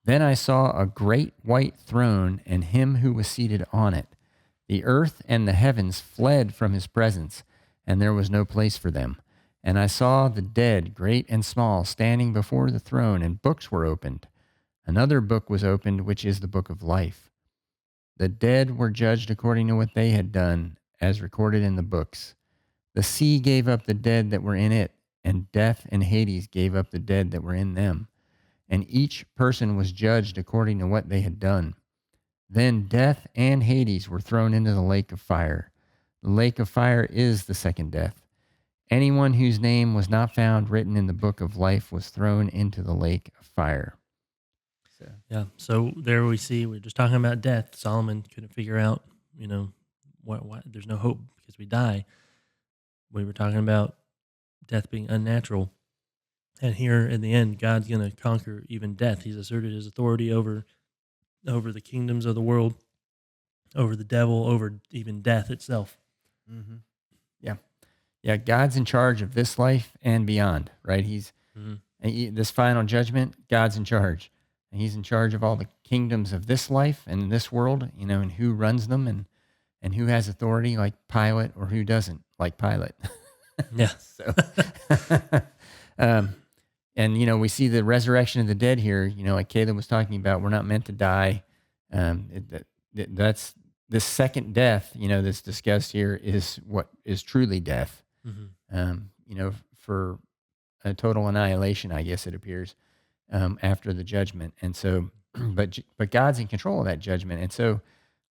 then I saw a great white throne and him who was seated on it. The earth and the heavens fled from his presence, and there was no place for them. And I saw the dead, great and small, standing before the throne, and books were opened. Another book was opened, which is the book of life. The dead were judged according to what they had done, as recorded in the books. The sea gave up the dead that were in it, and death and Hades gave up the dead that were in them. And each person was judged according to what they had done. Then death and Hades were thrown into the lake of fire. The lake of fire is the second death. Anyone whose name was not found written in the book of life was thrown into the lake of fire. Yeah. So there we see we're just talking about death. Solomon couldn't figure out, what there's no hope because we die. We were talking about death being unnatural. And here in the end, God's going to conquer even death. He's asserted his authority over the kingdoms of the world, over the devil, over even death itself. Mm-hmm. Yeah. Yeah, God's in charge of this life and beyond, right? He's this final judgment, God's in charge. And he's in charge of all the kingdoms of this life and this world, and who runs them and who has authority like Pilate or who doesn't like Pilate. Yeah. So, and we see the resurrection of the dead here. Like Caleb was talking about, we're not meant to die. That's this second death, that's discussed here is what is truly death. For a total annihilation, I guess it appears, after the judgment. And so, but God's in control of that judgment. And so,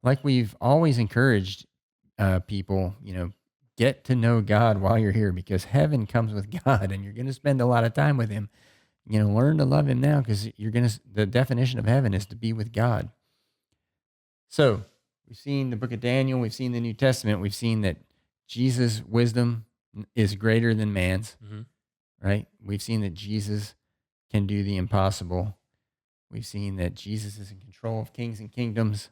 like we've always encouraged people, get to know God while you're here, because heaven comes with God, and you're going to spend a lot of time with Him. Learn to love Him now, because the definition of heaven is to be with God. So we've seen the book of Daniel, we've seen the New Testament, we've seen that Jesus' wisdom is greater than man's, right? We've seen that Jesus can do the impossible. We've seen that Jesus is in control of kings and kingdoms.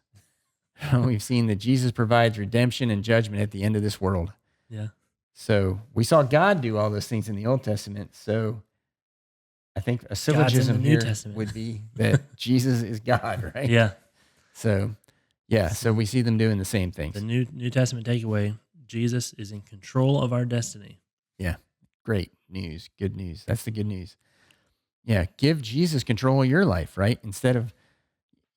We've seen that Jesus provides redemption and judgment at the end of this world. Yeah. So we saw God do all those things in the Old Testament. So I think a syllogism here would be that Jesus is God, right? Yeah. So, so we see them doing the same things. The New Testament takeaway, Jesus is in control of our destiny. Yeah. Great news. Good news. That's the good news. Yeah. Give Jesus control of your life, right? Instead of,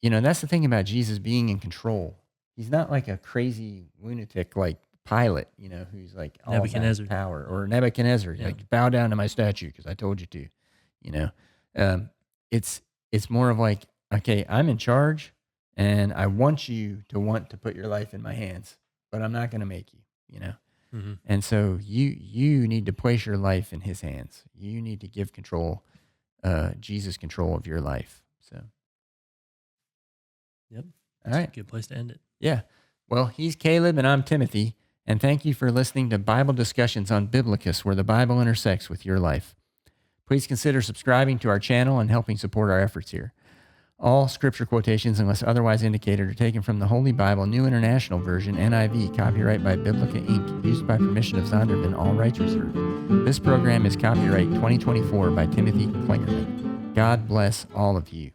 that's the thing about Jesus being in control. He's not like a crazy lunatic like Pilate, who's like all Nebuchadnezzar. about power, or Nebuchadnezzar, like bow down to my statue because I told you to. It's more of like, okay, I'm in charge, and I want you to want to put your life in my hands, but I'm not going to make you. And so you need to place your life in His hands. You need to give Jesus control of your life. So, yep. All right. A good place to end it. Yeah. Well, he's Caleb and I'm Timothy, and thank you for listening to Bible discussions on Biblocus, where the Bible intersects with your life. Please consider subscribing to our channel and helping support our efforts here. All scripture quotations, unless otherwise indicated, are taken from the Holy Bible, New International Version, NIV, copyright by Biblica Inc., used by permission of Zondervan, all rights reserved. This program is copyright 2024 by Timothy Klingerman. God bless all of you.